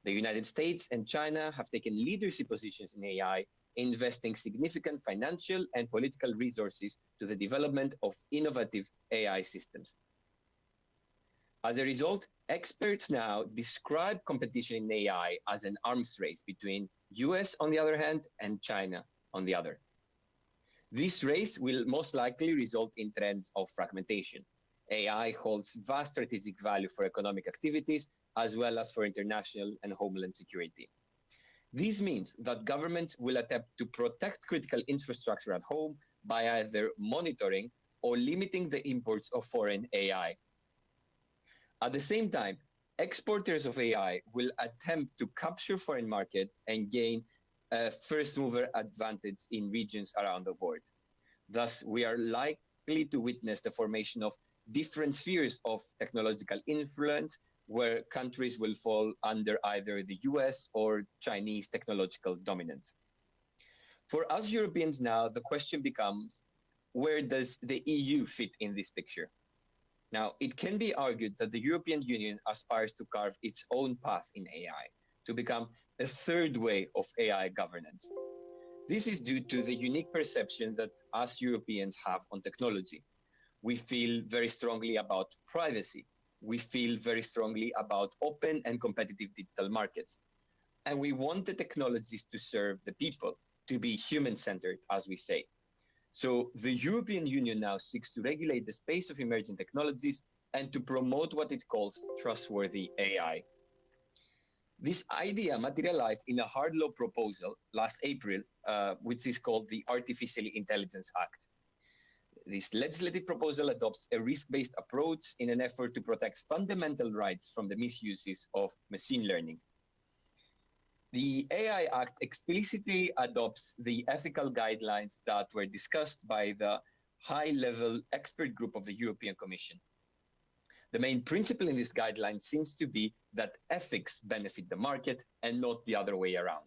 The United States and China have taken leadership positions in AI, investing significant financial and political resources to the development of innovative AI systems. As a result, experts now describe competition in AI as an arms race between US on the other hand and China on the other. This race will most likely result in trends of fragmentation. AI holds vast strategic value for economic activities as well as for international and homeland security. This means that governments will attempt to protect critical infrastructure at home by either monitoring or limiting the imports of foreign AI. At the same time, exporters of AI will attempt to capture foreign market and gain a first mover advantage in regions around the world. Thus, we are likely to witness the formation of different spheres of technological influence where countries will fall under either the US or Chinese technological dominance. For us Europeans now, the question becomes, where does the EU fit in this picture? Now, it can be argued that the European Union aspires to carve its own path in AI, to become a third way of AI governance. This is due to the unique perception that us Europeans have on technology. We feel very strongly about privacy. We feel very strongly about open and competitive digital markets. And we want the technologies to serve the people, to be human-centered, as we say. So the European Union now seeks to regulate the space of emerging technologies and to promote what it calls trustworthy AI. This idea materialized in a hard law proposal last April, which is called the Artificial Intelligence Act. This legislative proposal adopts a risk-based approach in an effort to protect fundamental rights from the misuses of machine learning. The AI Act explicitly adopts the ethical guidelines that were discussed by the high-level expert group of the European Commission. The main principle in this guideline seems to be that ethics benefit the market and not the other way around.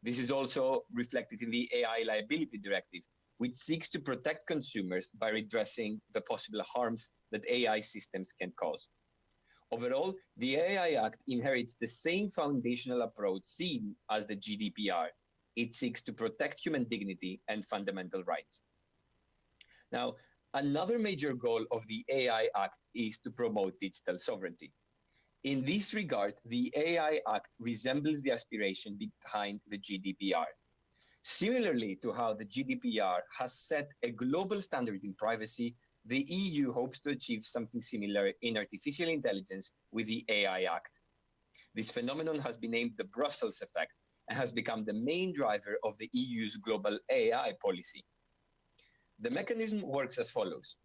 This is also reflected in the AI Liability Directive, which seeks to protect consumers by redressing the possible harms that AI systems can cause. Overall, the AI Act inherits the same foundational approach seen as the GDPR. It seeks to protect human dignity and fundamental rights. Now, another major goal of the AI Act is to promote digital sovereignty. In this regard, the AI Act resembles the aspiration behind the GDPR. Similarly to how the GDPR has set a global standard in privacy, the EU hopes to achieve something similar in artificial intelligence with the AI Act. This phenomenon has been named the Brussels effect and has become the main driver of the EU's global AI policy. The mechanism works as follows.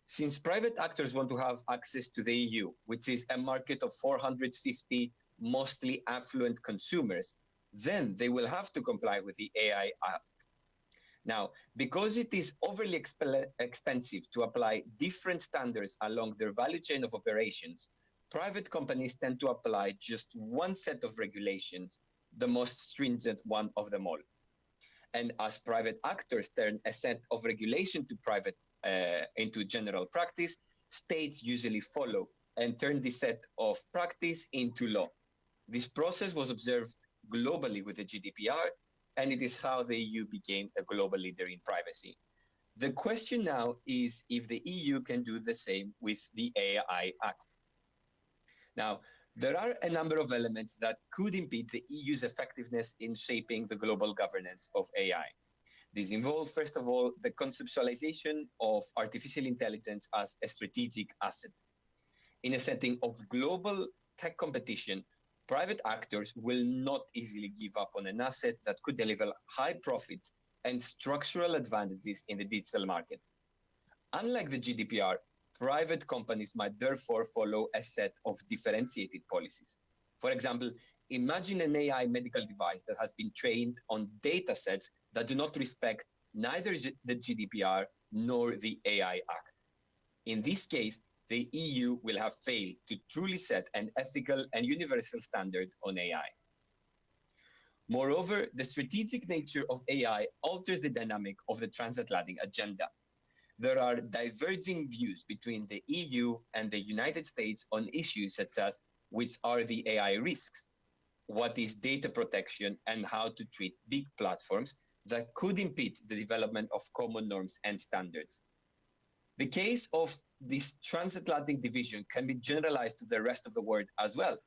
Since private actors want to have access to the EU, which is a market of 450 mostly affluent consumers, then they will have to comply with the AI Act. Now, because it is overly expensive to apply different standards along their value chain of operations, private companies tend to apply just one set of regulations, the most stringent one of them all. And as private actors turn a set of regulation into general practice, states usually follow and turn this set of practice into law. This process was observed globally with the GDPR, and it is how the EU became a global leader in privacy. The question now is if the EU can do the same with the AI Act. Now, there are a number of elements that could impede the EU's effectiveness in shaping the global governance of AI. These involve, first of all, the conceptualization of artificial intelligence as a strategic asset. In a setting of global tech competition, private actors will not easily give up on an asset that could deliver high profits and structural advantages in the digital market. Unlike the GDPR, private companies might therefore follow a set of differentiated policies. For example, imagine an AI medical device that has been trained on data sets that do not respect neither the GDPR nor the AI Act. In this case, the EU will have failed to truly set an ethical and universal standard on AI. Moreover, the strategic nature of AI alters the dynamic of the transatlantic agenda. There are diverging views between the EU and the United States on issues such as which are the AI risks, what is data protection, and how to treat big platforms that could impede the development of common norms and standards. The case of this transatlantic division can be generalized to the rest of the world as well.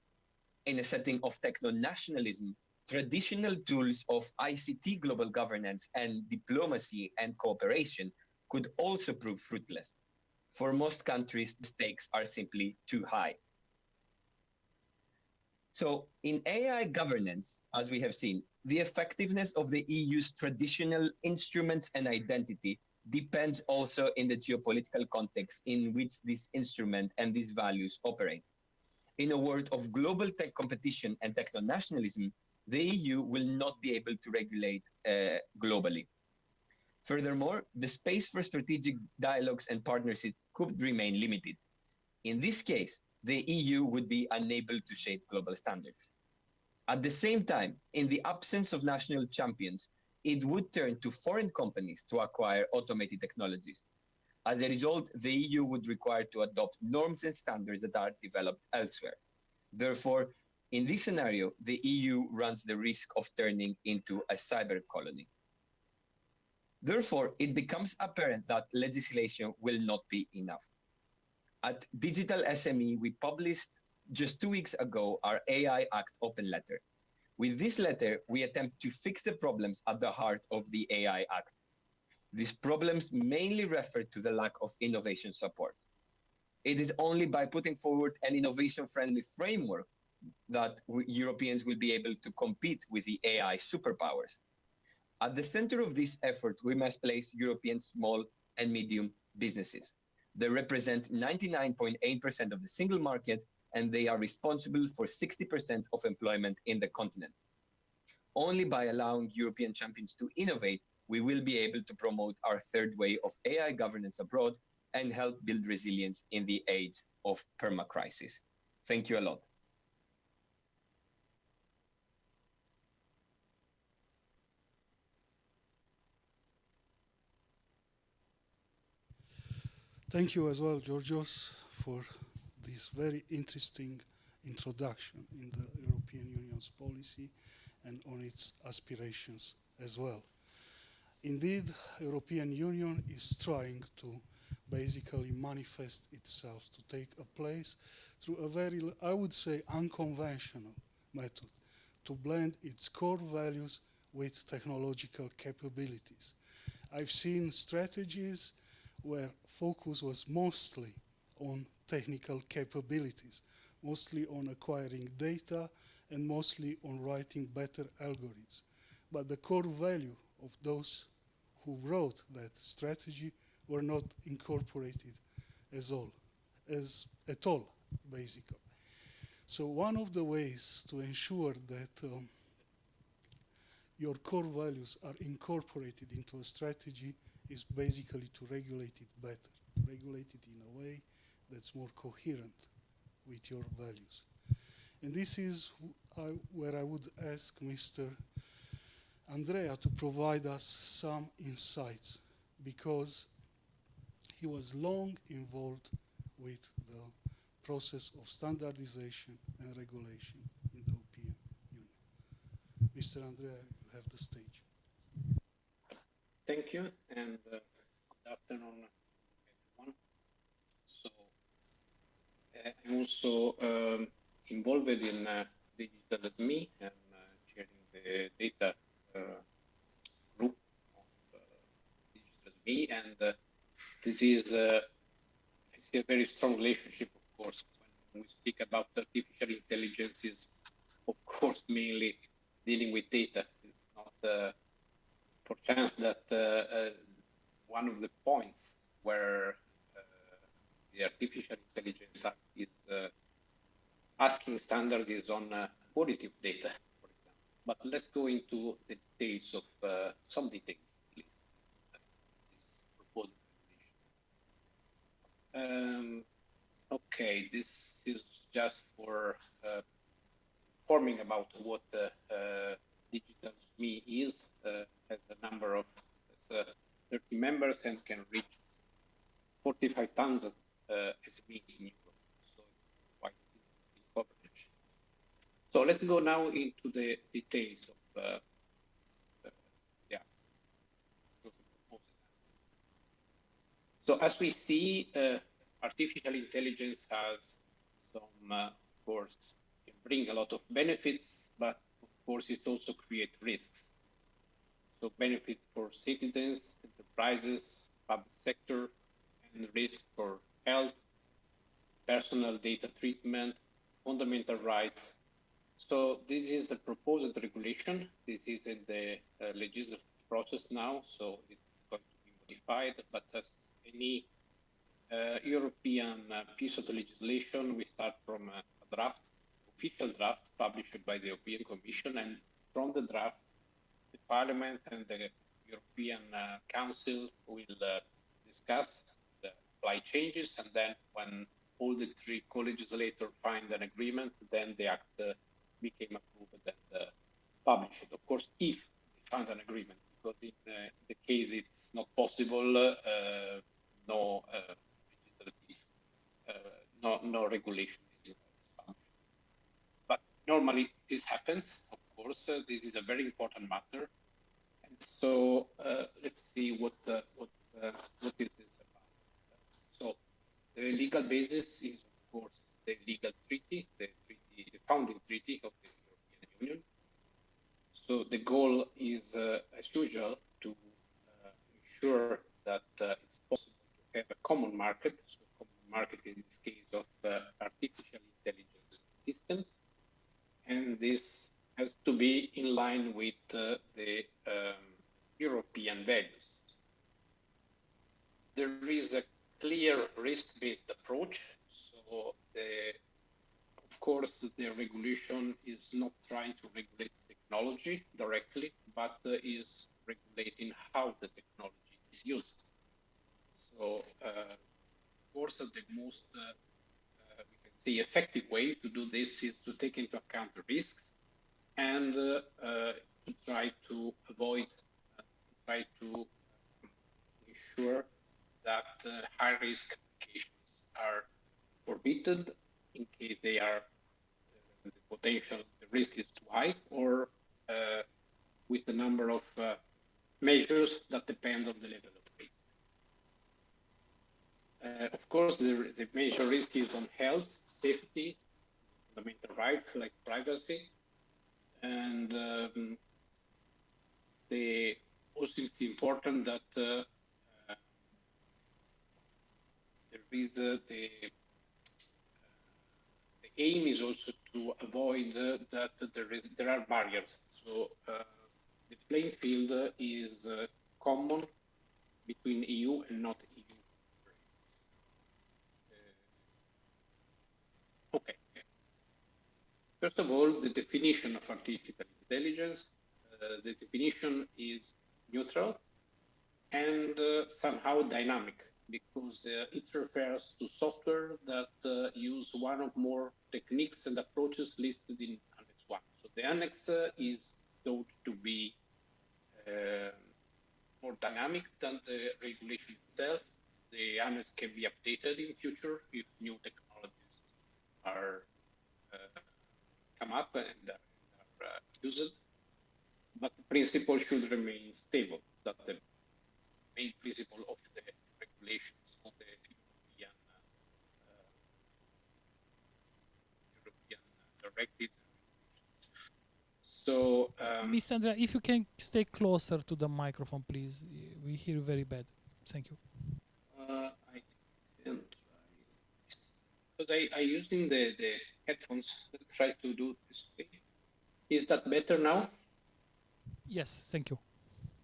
In a setting of techno-nationalism, traditional tools of ICT global governance and diplomacy and cooperation could also prove fruitless. For most countries, the stakes are simply too high. So in AI governance, as we have seen, the effectiveness of the EU's traditional instruments and identity depends also in the geopolitical context in which this instrument and these values operate. In a world of global tech competition and techno-nationalism, the EU will not be able to regulate globally. Furthermore, the space for strategic dialogues and partnerships could remain limited. In this case, the EU would be unable to shape global standards. At the same time, in the absence of national champions, it would turn to foreign companies to acquire automated technologies. As a result, the EU would require to adopt norms and standards that are developed elsewhere. Therefore, in this scenario, the EU runs the risk of turning into a cyber colony. Therefore, it becomes apparent that legislation will not be enough. At Digital SME, we published just 2 weeks ago our AI Act open letter. With this letter, we attempt to fix the problems at the heart of the AI Act. These problems mainly refer to the lack of innovation support. It is only by putting forward an innovation-friendly framework that Europeans will be able to compete with the AI superpowers. At the center of this effort, we must place European small and medium businesses. They represent 99.8% of the single market, and they are responsible for 60% of employment in the continent. Only by allowing European champions to innovate, we will be able to promote our third way of AI governance abroad and help build resilience in the age of perma-crisis. Thank you a lot. Thank you as well, Georgios, for this very interesting introduction in the European Union's policy and on its aspirations as well. Indeed, European Union is trying to basically manifest itself, to take a place through a very, I would say, unconventional method, to blend its core values with technological capabilities. I've seen strategies where focus was mostly on technical capabilities, mostly on acquiring data and mostly on writing better algorithms. But the core value of those who wrote that strategy were not incorporated at all, basically. So one of the ways to ensure that your core values are incorporated into a strategy is basically to regulate it better, regulate it in a way that's more coherent with your values. And this is where I would ask Mr. Andrea to provide us some insights, because he was long involved with the process of standardization and regulation in the European Union. Mr. Andrea, you have the stage. Thank you, and good afternoon, everyone. So, I'm also involved in Digital SME and chairing the data group of Digital SME, and this is I see a very strong relationship, of course, when we speak about artificial intelligence. Is of course mainly dealing with data. It's not for chance that one of the points where the artificial intelligence is asking standards is on quality of data, for example. But let's go into the details of some details, at least, this proposed regulation. Okay, this is just for informing about what Digital SME is. Has a number of 30 members and can reach 45,000 SMEs in Europe. So it's quite interesting coverage. So let's go now into the details of So as we see, artificial intelligence has some, of course, can bring a lot of benefits, but of course it also creates risks. So benefits for citizens, enterprises, public sector, and risks for health, personal data treatment, fundamental rights. So this is a proposed regulation. This is in the legislative process now, so it's going to be modified. But as any European piece of legislation, we start from a draft, official draft published by the European Commission, and from the draft, the Parliament and the European Council will discuss the apply changes, and then when all the three co-legislators find an agreement, then the act became approved and published. Of course, if they find an agreement, because in the case it's not possible, no legislative, no regulation is published. But normally this happens. Of course, this is a very important matter. And so let's see what is this about. So the legal basis is, of course, the legal treaty, the founding treaty of the European Union. So the goal is, as usual, to ensure that it's possible to have a common market. So a common market in this case of artificial intelligence systems, and this has to be in line with the European values. There is a clear risk-based approach. So of course, the regulation is not trying to regulate technology directly, but is regulating how the technology is used. So, of course, the most we can say effective way to do this is to take into account the risks and to try to avoid, try to ensure that high-risk applications are forbidden in case they are the potential, the risk is too high, or with a number of measures that depend on the level of risk. Of course, the major risk is on health, safety, fundamental rights like privacy, and also it's important that there is the aim is also to avoid that there are barriers. So the playing field is common between EU and not EU. Okay. First of all, the definition of artificial intelligence. The definition is neutral and somehow dynamic, because it refers to software that use one or more techniques and approaches listed in Annex 1. So the Annex is thought to be more dynamic than the regulation itself. The Annex can be updated in future if new technologies are come up and are used. But the principle should remain stable, that the main principle of the regulations of the European directives and regulations. So, Mr. Andrea, if you can stay closer to the microphone, please. We hear you very bad. Thank you. I can try because I using the headphones. Let's try to do this way. Is that better now? Yes, thank you.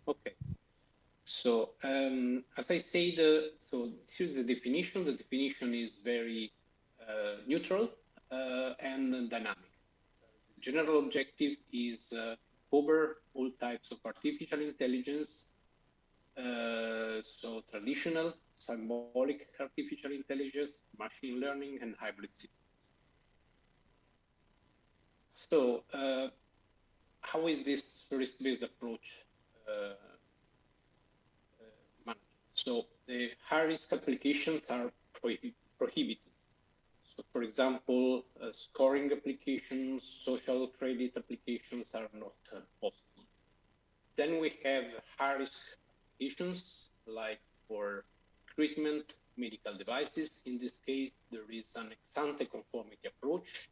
Okay. So as I said, so here's the definition. The definition is very neutral and dynamic. The general objective is cover all types of artificial intelligence. So traditional, symbolic artificial intelligence, machine learning, and hybrid systems. So how is this risk-based approach managed? So the high-risk applications are prohibited. So for example, scoring applications, social credit applications are not possible. Then we have high-risk applications like for treatment, medical devices. In this case, there is an ex-ante conformity approach.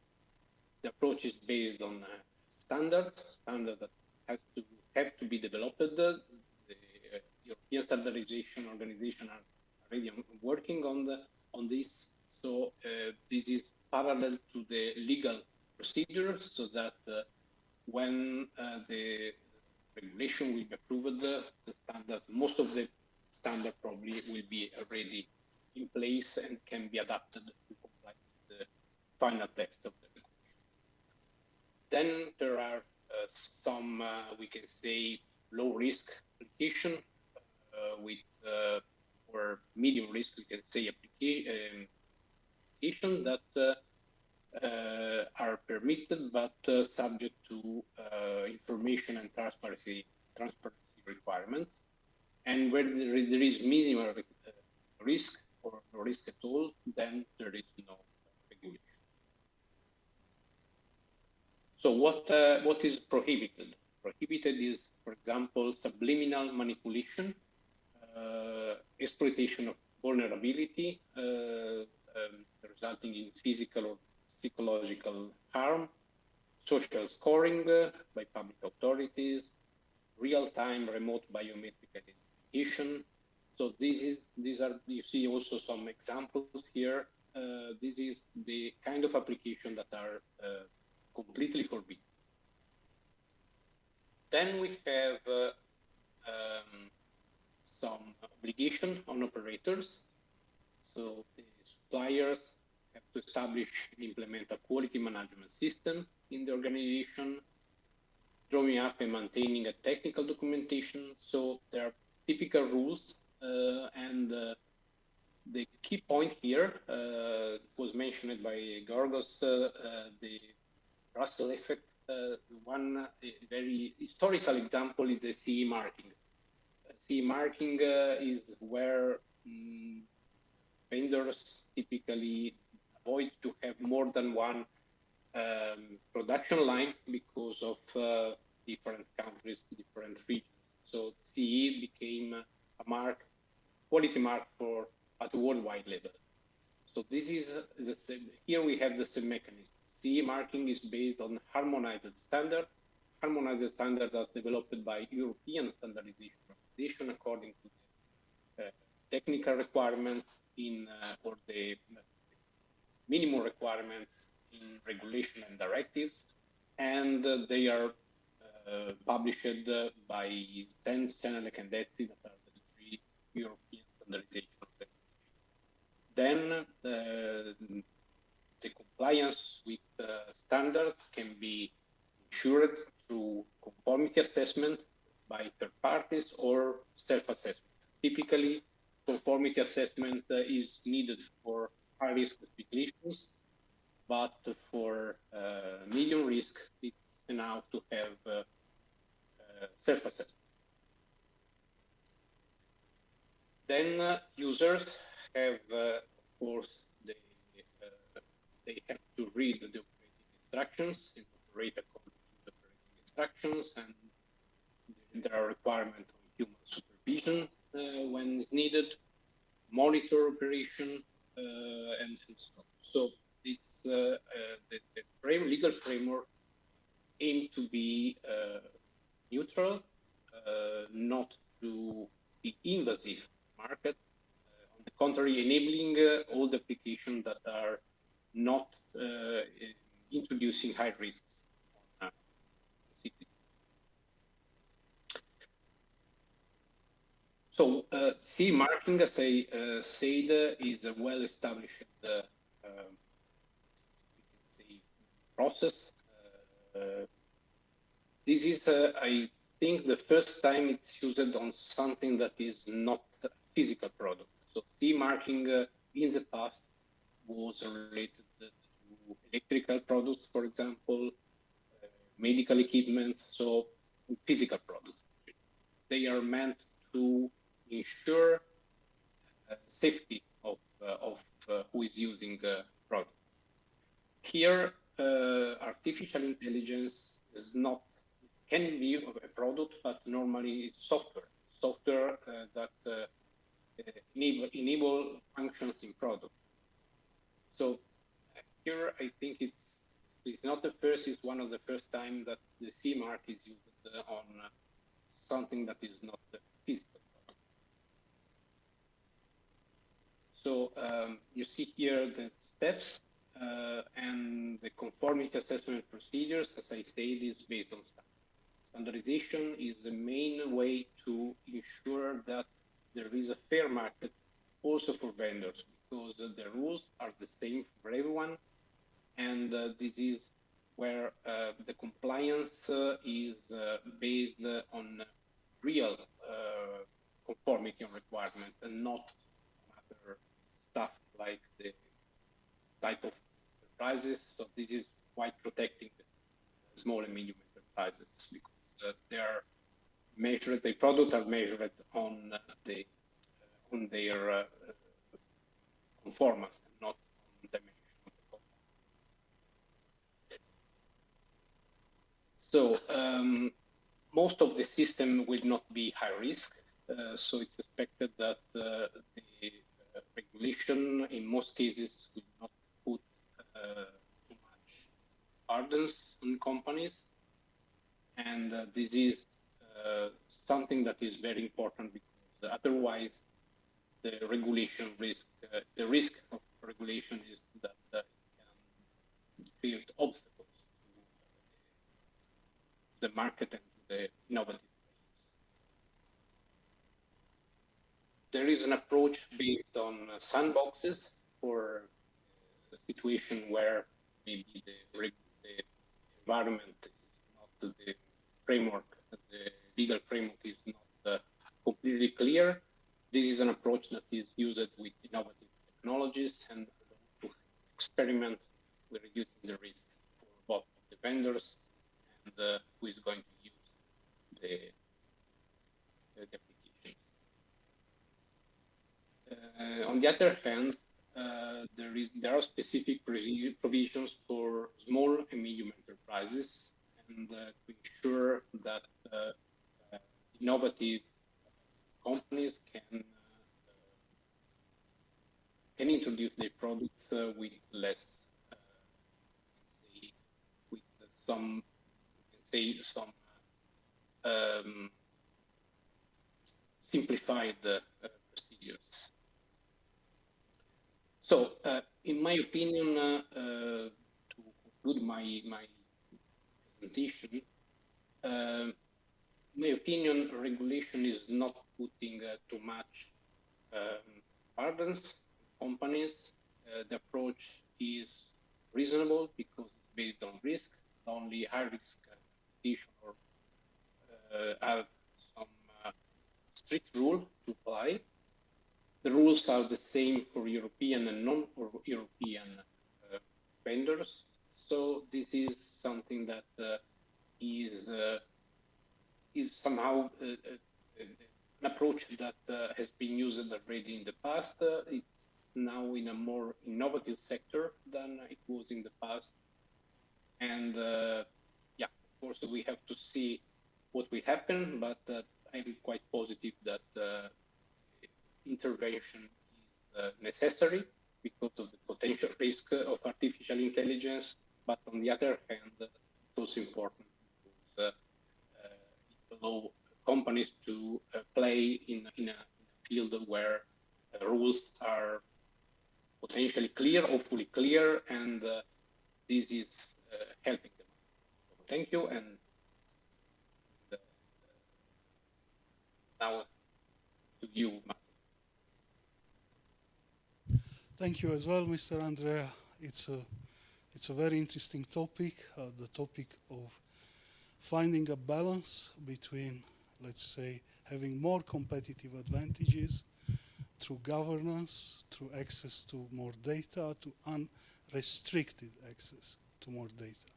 The approach is based on standards that have to be developed. The European Standardization Organization are already working on this. So this is parallel to the legal procedure, so that when the regulation will be approved, the standards, most of the standard probably will be already in place and can be adapted to comply with the final text of the regulation. Then there are some, we can say, low risk application with or medium risk, we can say, application that are permitted but subject to information and transparency requirements, and where there is minimal risk or no risk at all, then there is no regulation. So what is prohibited? Prohibited is, for example, subliminal manipulation, exploitation of vulnerability, resulting in physical or psychological harm, social scoring by public authorities, real-time remote biometric identification. So these are, you see also some examples here. This is the kind of application that are completely forbidden. Then we have some obligation on operators. So the suppliers have to establish and implement a quality management system in the organization, drawing up and maintaining a technical documentation. So there are typical rules, and the key point here was mentioned by Georgos, the Russell effect. One very historical example is the CE marking. CE marking is where vendors typically avoid to have more than one production line because of different countries, different regions. So CE became a mark, quality mark for at a worldwide level. So this is the same. Here we have the same mechanism. CE marking is based on harmonized standards. Harmonized standards are developed by European standardization organization according to the technical requirements in or the minimum requirements in regulation and directives, and they are published by SENS, CENELEC, and ETSI, that are the three European standardization organizations. Then the compliance with standards can be ensured through conformity assessment by third parties or self-assessment. Typically, conformity assessment is needed for high-risk applications, but for medium risk, it's enough to have self-assessment. Then users have, of course, they have to read the operating instructions and operate according to the operating instructions, and there are requirements on human supervision when it's needed, monitor operation, and so on. So it's the legal framework aimed to be neutral, not to be invasive market. On the contrary, enabling all the applications that are not introducing high risks on citizens. So CE marking, as I said, is a well-established process. This is, I think, the first time it's used on something that is not a physical product. So CE marking in the past was related to electrical products, for example, medical equipment, so physical products. They are meant to ensure safety of who is using products. Here, artificial intelligence is not, can be a product, but normally it's software that enable functions in products. So here, I think it's not the first, it's one of the first time that the CE mark is used on something that is not physical. So you see here the steps and the conformity assessment procedures, as I said, is based on standards. Standardization is the main way to ensure that there is a fair market also for vendors, because the rules are the same for everyone, and this is where the compliance is based on real conformity on requirements and not other stuff like the type of enterprises. So this is quite protecting small and medium enterprises because they are measured, the products are measured on their conformance and not on dimension of the component. So most of the system will not be high risk. So it's expected that the regulation in most cases will not put too much burdens on companies. And this is something that is very important because otherwise the regulation risk, the risk of regulation is that it can create obstacles to the market and to the innovative players. There is an approach based on sandboxes for a situation where maybe the environment is not the framework, the legal framework is not completely clear. This is an approach that is used with innovative technologies and to experiment with reducing the risks for both the vendors and who is going to use the applications. On the other hand, there are specific provisions for small and medium enterprises, and to ensure that innovative companies can introduce their products with less, with some simplified procedures. So, in my opinion, to conclude my presentation, in my opinion, regulation is not putting too much burdens on companies. The approach is reasonable because it's based on risk. Only high-risk application or have some strict rule to apply. The rules are the same for European and non-European vendors. So this is something that is somehow an approach that has been used already in the past. It's now in a more innovative sector than it was in the past. And yeah, of course, we have to see what will happen, but I'm quite positive that intervention is necessary because of the potential risk of artificial intelligence. But on the other hand, it's also important because it allows companies to play in a field where rules are potentially clear, hopefully clear, and this is helping them. So thank you, and now to you, Marco. Thank you as well, Mr. Andrea. It's a very interesting topic, the topic of finding a balance between, let's say, having more competitive advantages through governance, through access to more data, to unrestricted access to more data.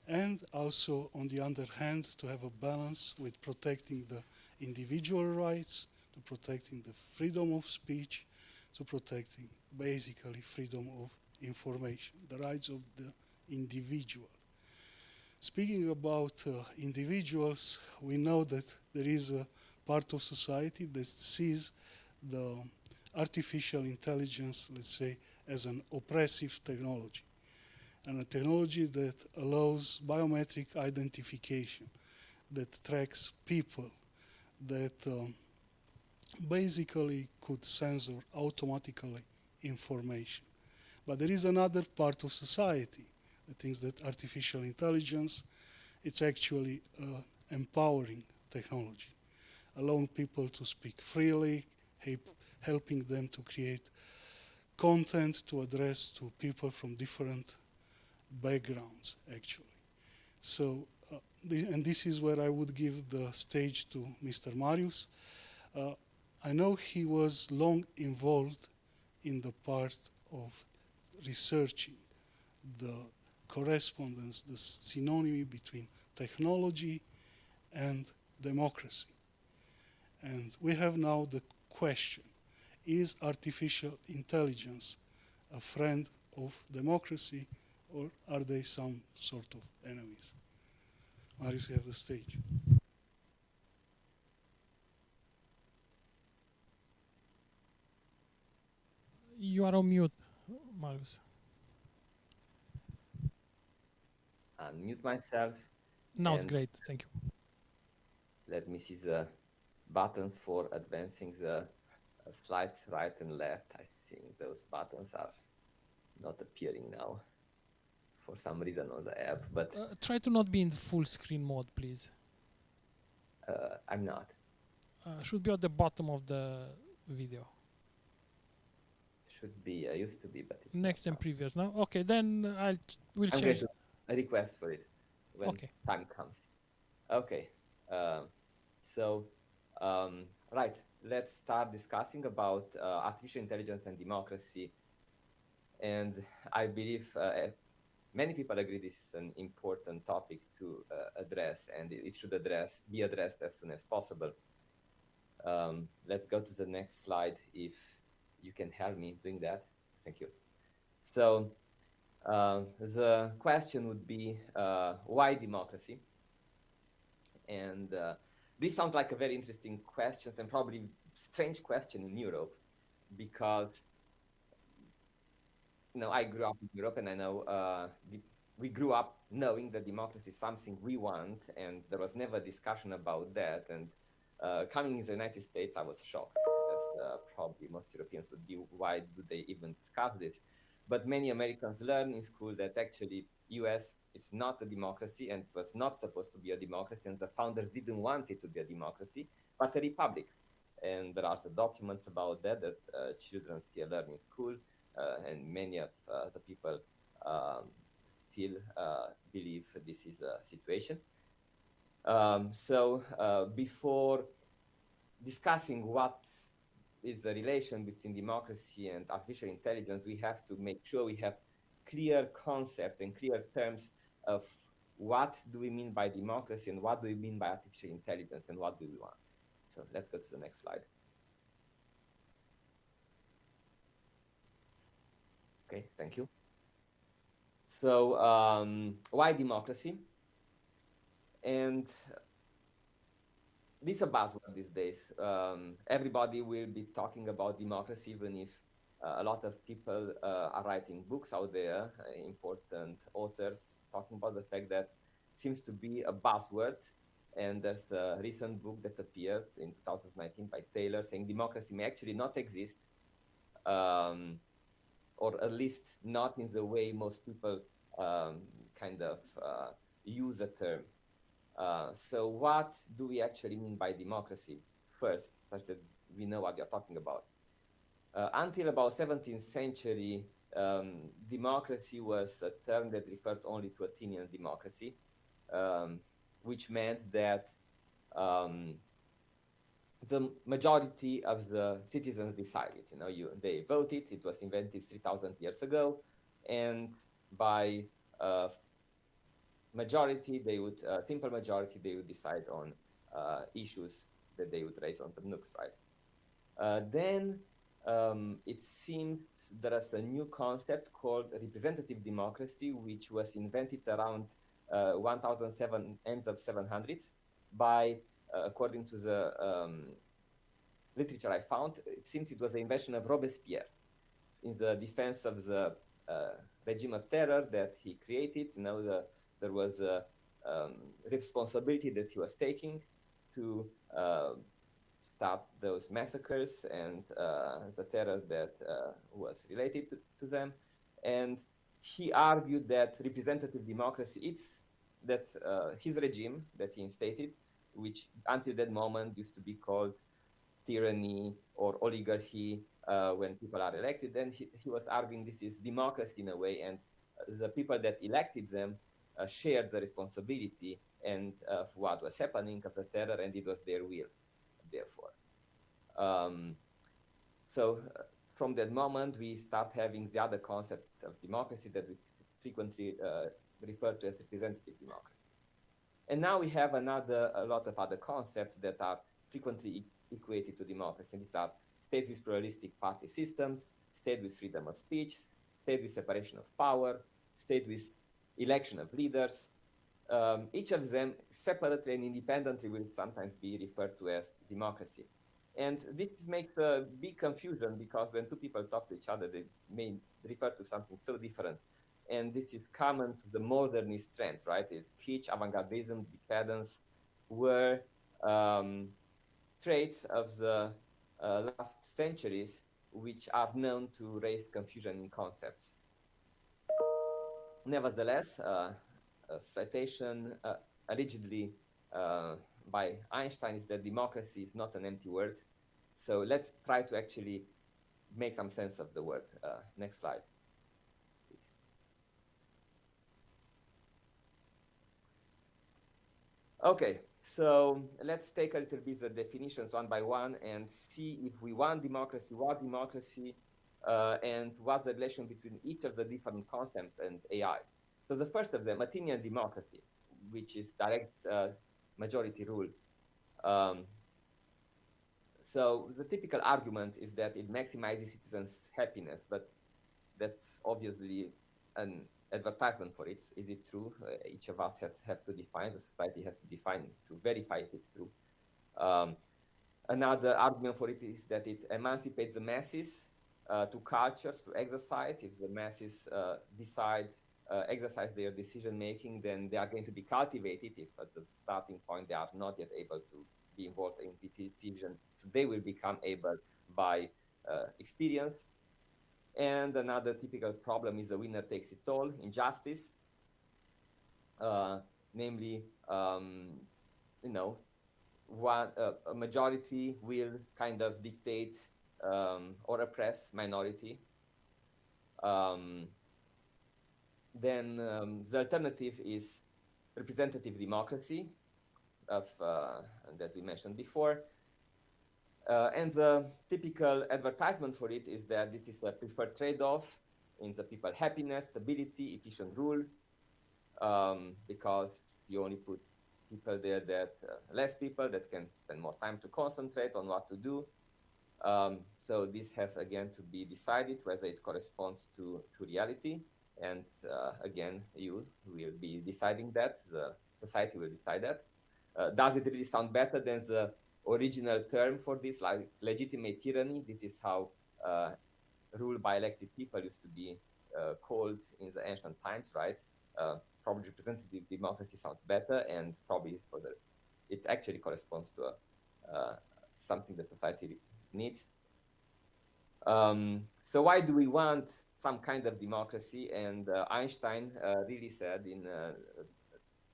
And also, on the other hand, to have a balance with protecting the individual rights, to protecting the freedom of speech, to protecting basically freedom of information, the rights of the individual. Speaking about individuals, we know that there is a part of society that sees the artificial intelligence, let's say, as an oppressive technology, and a technology that allows biometric identification, that tracks people, that basically could censor automatically information. But there is another part of society that thinks that artificial intelligence, it's actually empowering technology, allowing people to speak freely, helping them to create content to address to people from different backgrounds, actually. So and this is where I would give the stage to Mr. Marius. Uh, I know he was long involved in the part of researching the correspondence, the synonymy between technology and democracy. And we have now the question, is artificial intelligence a friend of democracy, or are they some sort of enemies? Marius, you have the stage. You are on mute, Marius. Unmute myself. Now it's And great. Thank you. let me see the buttons for advancing the slides right and left. I think those buttons are not appearing now for some reason on the app, but Try to not be in full screen mode, please. I'm not. Should be at the bottom of the video. Should be, used to be, but it's Next not and previous. No? Okay, then we'll now. I'm going change. to request for it when Okay. time comes. Okay, so right, let's start discussing about artificial intelligence and democracy. And I believe many people agree this is an important topic to address, and it should be addressed as soon as possible. Let's go to the next slide if you can help me doing that. Thank you. So the question would be, why democracy? And this sounds like a very interesting question and probably strange question in Europe, because I grew up in Europe, and I know we grew up knowing that democracy is something we want, and there was never discussion about that. And coming in the United States, I was shocked, as probably most Europeans would be. Why do they even discuss this? But many Americans learn in school that actually US is not a democracy, and it was not supposed to be a democracy, and the founders didn't want it to be a democracy, but a republic. And there are the documents about that children still learn in school. And many of the people still believe this is a situation. So before discussing what is the relation between democracy and artificial intelligence, we have to make sure we have clear concepts and clear terms of what do we mean by democracy and what do we mean by artificial intelligence and what do we want. So let's go to the next slide. Okay, thank you. So why democracy? And this is a buzzword these days. Everybody will be talking about democracy, even if a lot of people are writing books out there, important authors talking about the fact that it seems to be a buzzword. And there's a recent book that appeared in 2019 by Taylor saying democracy may actually not exist, or at least not in the way most people kind of use the term. So what do we actually mean by democracy first, such that we know what you're talking about? Until about 17th century, democracy was a term that referred only to Athenian democracy, which meant that the majority of the citizens decided. They voted. It was invented 3,000 years ago, and by majority, simple majority, they would decide on issues that they would raise on the nukes, right? Then it seems there is a new concept called representative democracy, which was invented around 1700s by, according to the literature I found, it seems it was the invention of Robespierre in the defense of the regime of terror that he created. There was a responsibility that he was taking to stop those massacres and the terror that was related to them. And he argued that representative democracy, it's that his regime that he instated, which until that moment used to be called tyranny or oligarchy when people are elected, then he was arguing this is democracy in a way, and the people that elected them shared the responsibility and of what was happening of the terror, and it was their will, therefore. So from that moment, we start having the other concepts of democracy that we frequently refer to as representative democracy. And now we have a lot of other concepts that are frequently equated to democracy. These are states with pluralistic party systems, state with freedom of speech, state with separation of power, state with election of leaders. Each of them separately and independently will sometimes be referred to as democracy. And this makes a big confusion because when two people talk to each other, they may refer to something so different. And this is common to the modernist trends, right? Kitsch, avant-gardism, decadence were traits of the last centuries, which are known to raise confusion in concepts. Nevertheless, a citation allegedly by Einstein is that democracy is not an empty word. So let's try to actually make some sense of the word. Next slide, please. Okay, so let's take a little bit the definitions one by one and see if we want democracy, what democracy, and what's the relation between each of the different concepts and AI. So the first of them, Athenian democracy, which is direct majority rule. So the typical argument is that it maximizes citizens' happiness, but that's obviously an advertisement for it. Is it true? Each of us have to define, the society has to define to verify if it's true. Another argument for it is that it emancipates the masses to cultures, to exercise. If the masses exercise their decision making, then they are going to be cultivated. If at the starting point they are not yet able to be involved in decision, so they will become able by experience. And another typical problem is the winner takes it all, injustice. Namely, a majority will kind of dictate or oppress minority. Then the alternative is representative democracy that we mentioned before. And the typical advertisement for it is that this is a preferred trade-off in the people happiness, stability, efficient rule, because you only put people there that less people that can spend more time to concentrate on what to do. So this has again to be decided whether it corresponds to reality. And again, you will be deciding that, the society will decide that. Does it really sound better than the original term for this, like legitimate tyranny? This is how rule by elected people used to be called in the ancient times, right? Probably representative democracy sounds better, and probably it actually corresponds to something that society needs. So why do we want some kind of democracy? And Einstein really said in a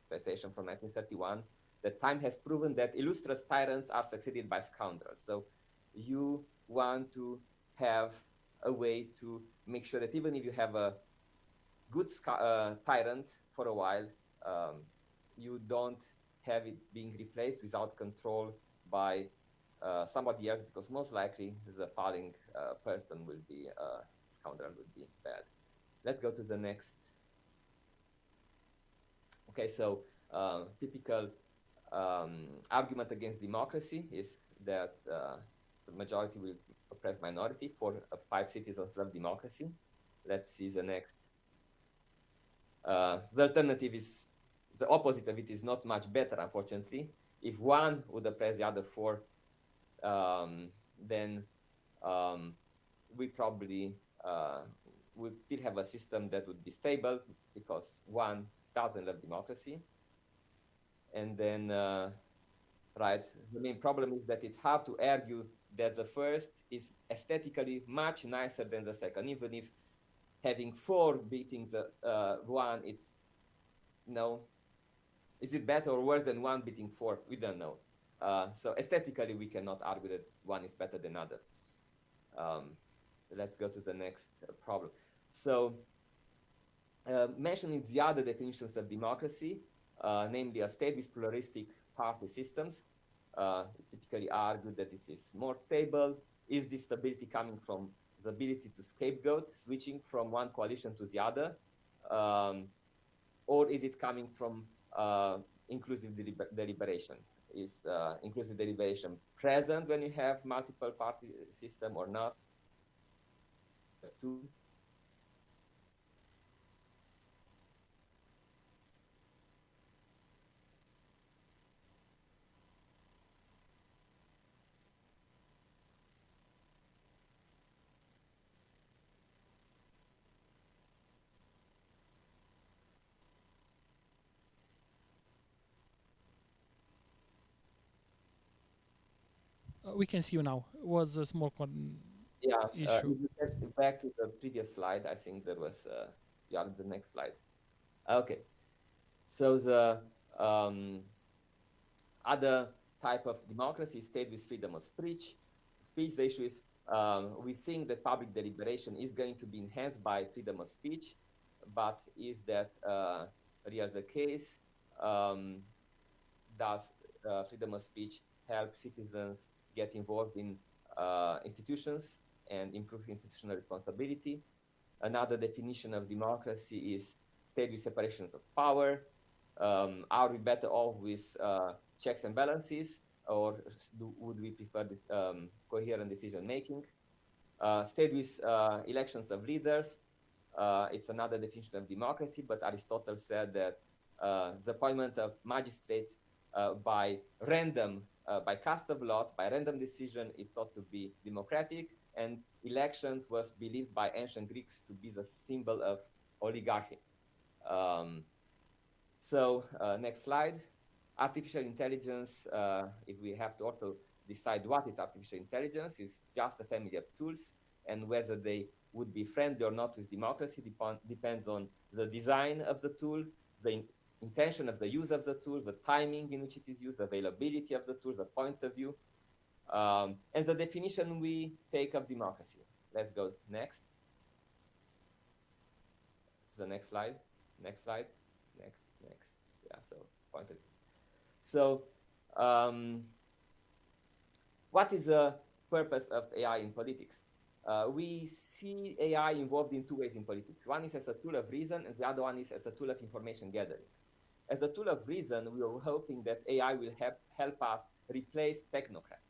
citation from 1931 that time has proven that illustrious tyrants are succeeded by scoundrels. So you want to have a way to make sure that even if you have a good tyrant for a while, you don't have it being replaced without control by somebody else, because most likely the falling person will be scoundrel, would be bad. Let's go to the next. Okay, so typical argument against democracy is that the majority will oppress minority. 4 of 5 citizens love democracy. Let's see the next. The alternative is, the opposite of it is not much better, unfortunately. If one would oppress the other 4, then we probably would still have a system that would be stable, because one doesn't love democracy. And then, right, the main problem is that it's hard to argue that the first is aesthetically much nicer than the second. Even if having 4 beating the 1, it's, is it better or worse than 1 beating 4? We don't know. So aesthetically, we cannot argue that one is better than other. Let's go to the next problem. So Mentioning the other definitions of democracy, namely a state with pluralistic party systems, typically argued that this is more stable. Is this stability coming from the ability to scapegoat, switching from one coalition to the other? Or is it coming from inclusive deliberation? Is inclusive deliberation present when you have multiple party system or not? Two. We can see you now. It was a small Yeah, issue. if you get back to the previous slide, I think there was, yeah, the next slide. Okay, so the other type of democracy is state with freedom of speech. The issue is we think that public deliberation is going to be enhanced by freedom of speech, but is that really the case? Does freedom of speech help citizens get involved in institutions and improve institutional responsibility? Another definition of democracy is state with separations of power. Are we better off with checks and balances, or would we prefer this, coherent decision making? State with elections of leaders. It's another definition of democracy, but Aristotle said that the appointment of magistrates by random, by cast of lots, by random decision is thought to be democratic, and elections was believed by ancient Greeks to be the symbol of oligarchy. Next slide. Artificial intelligence, if we have to also decide what is artificial intelligence, is just a family of tools, and whether they would be friendly or not with democracy depends on the design of the tool, the intention of the use of the tool, the timing in which it is used, the availability of the tool, the point of view, and the definition we take of democracy. Let's go next. To the next slide. Next slide. Next. Yeah, so point of view. So, what is the purpose of AI in politics? We see AI involved in two ways in politics. One is as a tool of reason, and the other one is as a tool of information gathering. As a tool of reason, we are hoping that AI will help us replace technocrats.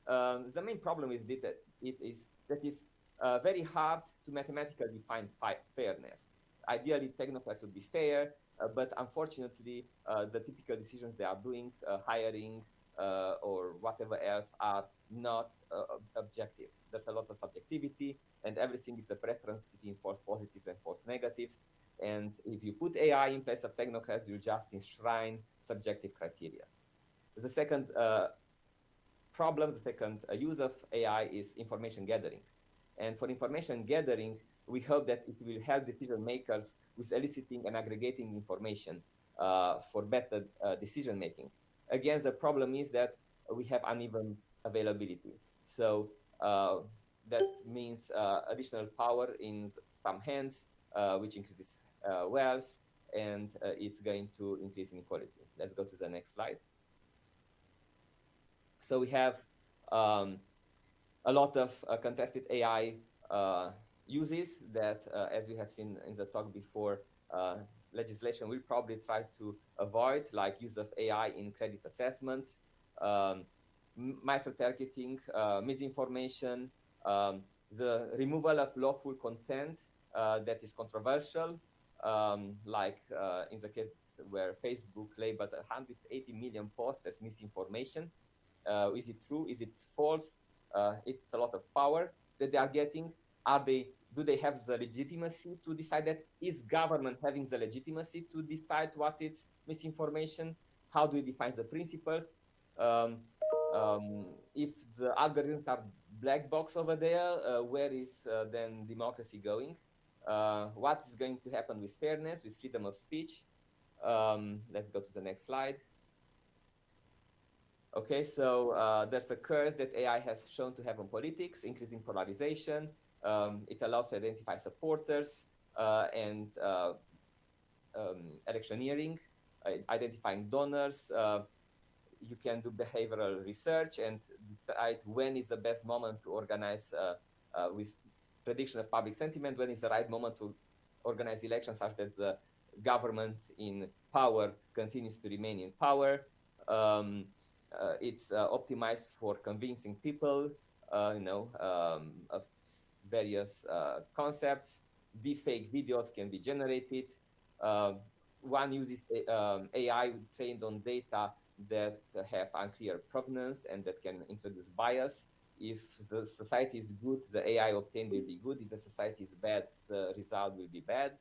The main problem is that it's very hard to mathematically define fairness. Ideally, technocrats would be fair, but unfortunately, the typical decisions they are doing, hiring or whatever else, are not objective. There's a lot of subjectivity, and everything is a preference between false positives and false negatives. And if you put AI in place of technocrats, you just enshrine subjective criteria. The second problem, the second use of AI is information gathering. And for information gathering, we hope that it will help decision makers with eliciting and aggregating information for better decision making. Again, the problem is that we have uneven availability. So that means additional power in some hands, which increases wealth, and it's going to increase inequality. Let's go to the next slide. So we have a lot of contested AI uses that, as we have seen in the talk before, legislation will probably try to avoid, like use of AI in credit assessments, micro-targeting, misinformation, the removal of lawful content that is controversial, like in the case where Facebook labeled 180 million posts as misinformation. Is it true? Is it false? It's a lot of power that they are getting. Do they have the legitimacy to decide that? Is government having the legitimacy to decide what is misinformation? How do we define the principles? If the algorithms are black box over there, where is then democracy going? What is going to happen with fairness, with freedom of speech? Let's go to the next slide. Okay, so there's a curse that AI has shown to have on politics, increasing polarization. It allows to identify supporters and electioneering, identifying donors. You can do behavioral research and decide when is the best moment to organize with prediction of public sentiment, when is the right moment to organize elections such that the government in power continues to remain in power. It's optimized for convincing people, of various concepts. Deepfake videos can be generated. One uses AI trained on data that have unclear provenance and that can introduce bias. If the society is good, the AI obtained will be good. If the society is bad, the result will be bad.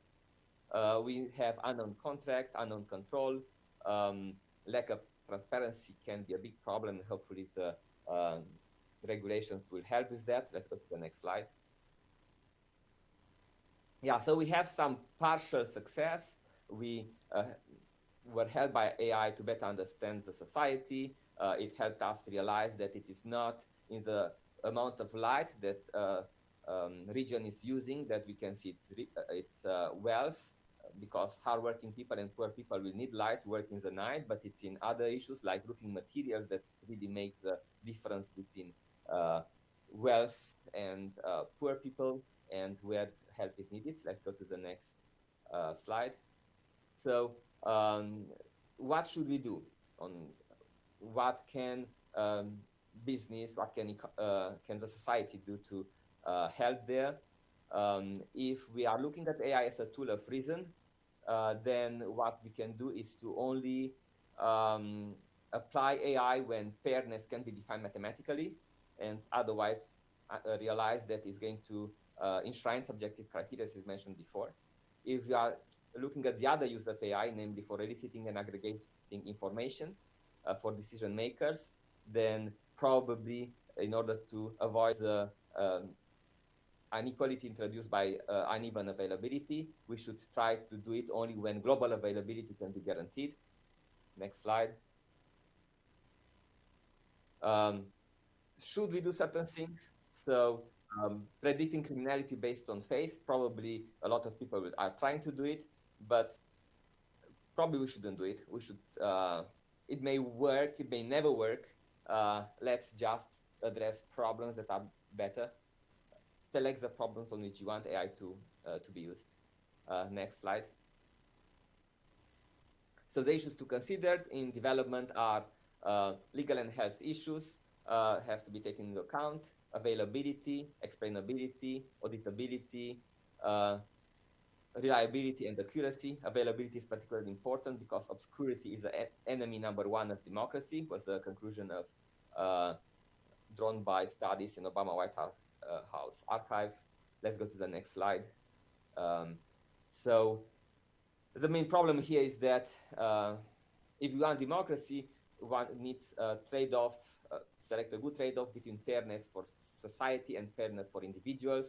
We have unknown contracts, unknown control. Lack of transparency can be a big problem. Hopefully the regulations will help with that. Let's go to the next slide. Yeah, so we have some partial success. We were helped by AI to better understand the society. It helped us realize that it is not in the amount of light that region is using that we can see its wealth, because hardworking people and poor people will need light to work in the night, but it's in other issues like roofing materials that really makes the difference between wealth and poor people and where help is needed. Let's go to the next slide. So what should we do? What can business, what can the society do to help there? If we are looking at AI as a tool of reason, then what we can do is to only apply AI when fairness can be defined mathematically, and otherwise realize that it's going to enshrine subjective criteria, as mentioned before. If we are looking at the other use of AI, namely for eliciting and aggregating information for decision makers, then probably in order to avoid the inequality introduced by uneven availability, we should try to do it only when global availability can be guaranteed. Next slide. Should we do certain things? So predicting criminality based on face, probably a lot of people are trying to do it, but probably we shouldn't do it. We should, it may work, it may never work. Let's just address problems that are better. Select the problems on which you want AI to be used. Next slide. So the issues to consider in development are legal and health issues have to be taken into account, availability, explainability, auditability, reliability and accuracy. Availability is particularly important because obscurity is the enemy #1 of democracy, was the conclusion of drawn by studies in Obama White House archive. Let's go to the next slide. So the main problem here is that if you want democracy, one needs a trade-off, select a good trade-off between fairness for society and fairness for individuals.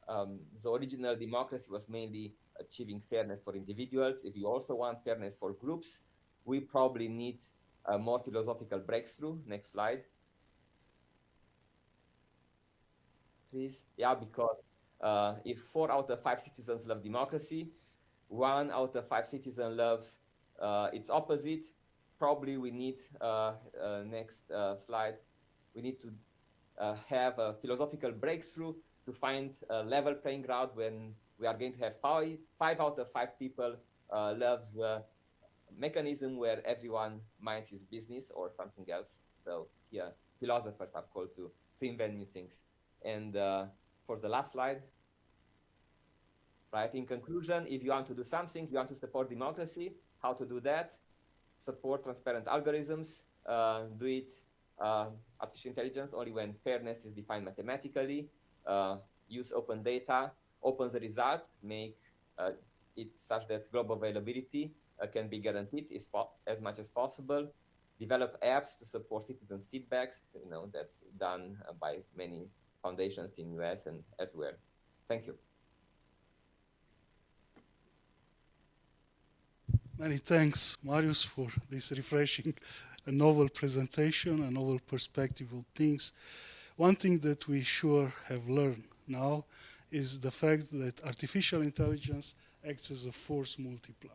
The original democracy was mainly achieving fairness for individuals. If you also want fairness for groups, we probably need a more philosophical breakthrough. Next slide. Please. Yeah, because if 4 out of 5 citizens love democracy, 1 out of 5 citizens love its opposite, probably we need, next slide, we need to have a philosophical breakthrough to find a level playing ground when we are going to have 5 out of 5 people loves the mechanism where everyone minds his business or something else. So here, philosophers are called to invent new things. And for the last slide, right, in conclusion, if you want to do something, you want to support democracy, how to do that? Support transparent algorithms, do it artificial intelligence only when fairness is defined mathematically, use open data, open the results, make it such that global availability can be guaranteed as much as possible, develop apps to support citizens' feedbacks, that's done by many foundations in US and elsewhere. Thank you. Many thanks, Marius, for this refreshing and novel presentation, a novel perspective of things. One thing that we sure have learned now is the fact that artificial intelligence acts as a force multiplier.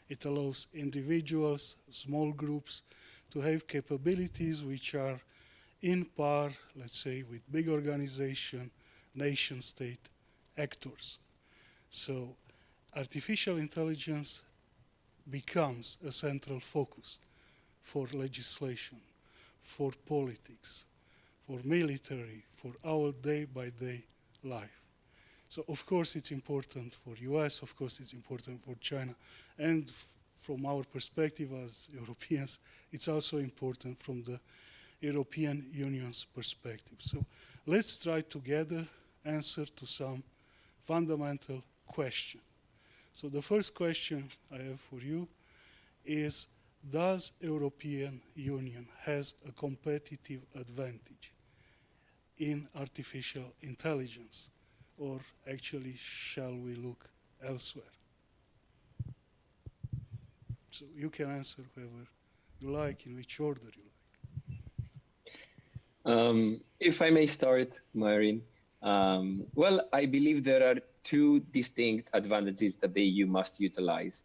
It allows individuals, small groups, to have capabilities which are in par, let's say, with big organization, nation state actors. So artificial intelligence becomes a central focus for legislation, for politics, for military, for our day-by-day life. So of course it's important for US, of course it's important for China, and from our perspective as Europeans, it's also important from the European Union's perspective. So let's try together answer to some fundamental question. So the first question I have for you is, does European Union has a competitive advantage in artificial intelligence, or actually shall we look elsewhere? So you can answer whoever you like, in which order you like. If I may start, Maureen. Well, I believe there are two distinct advantages that the EU must utilize